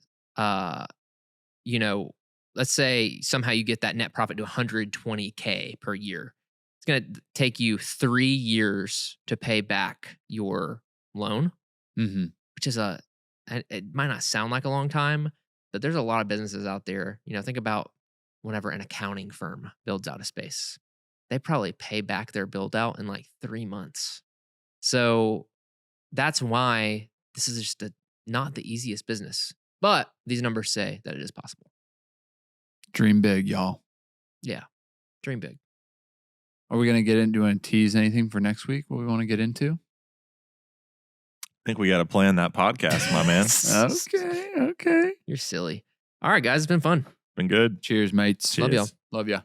let's say somehow you get that net profit to $120K per year. It's going to take you 3 years to pay back your loan, which is it might not sound like a long time, but there's a lot of businesses out there. Think about whenever an accounting firm builds out a space, they probably pay back their build out in like 3 months. So that's why this is just not the easiest business, but these numbers say that it is possible. Dream big, y'all. Yeah. Dream big. Are we going to get into and tease anything for next week? What we want to get into? I think we got to plan that podcast, my man. Okay. You're silly. All right, guys. It's been fun. Been good. Cheers, mates. Love y'all. Love ya.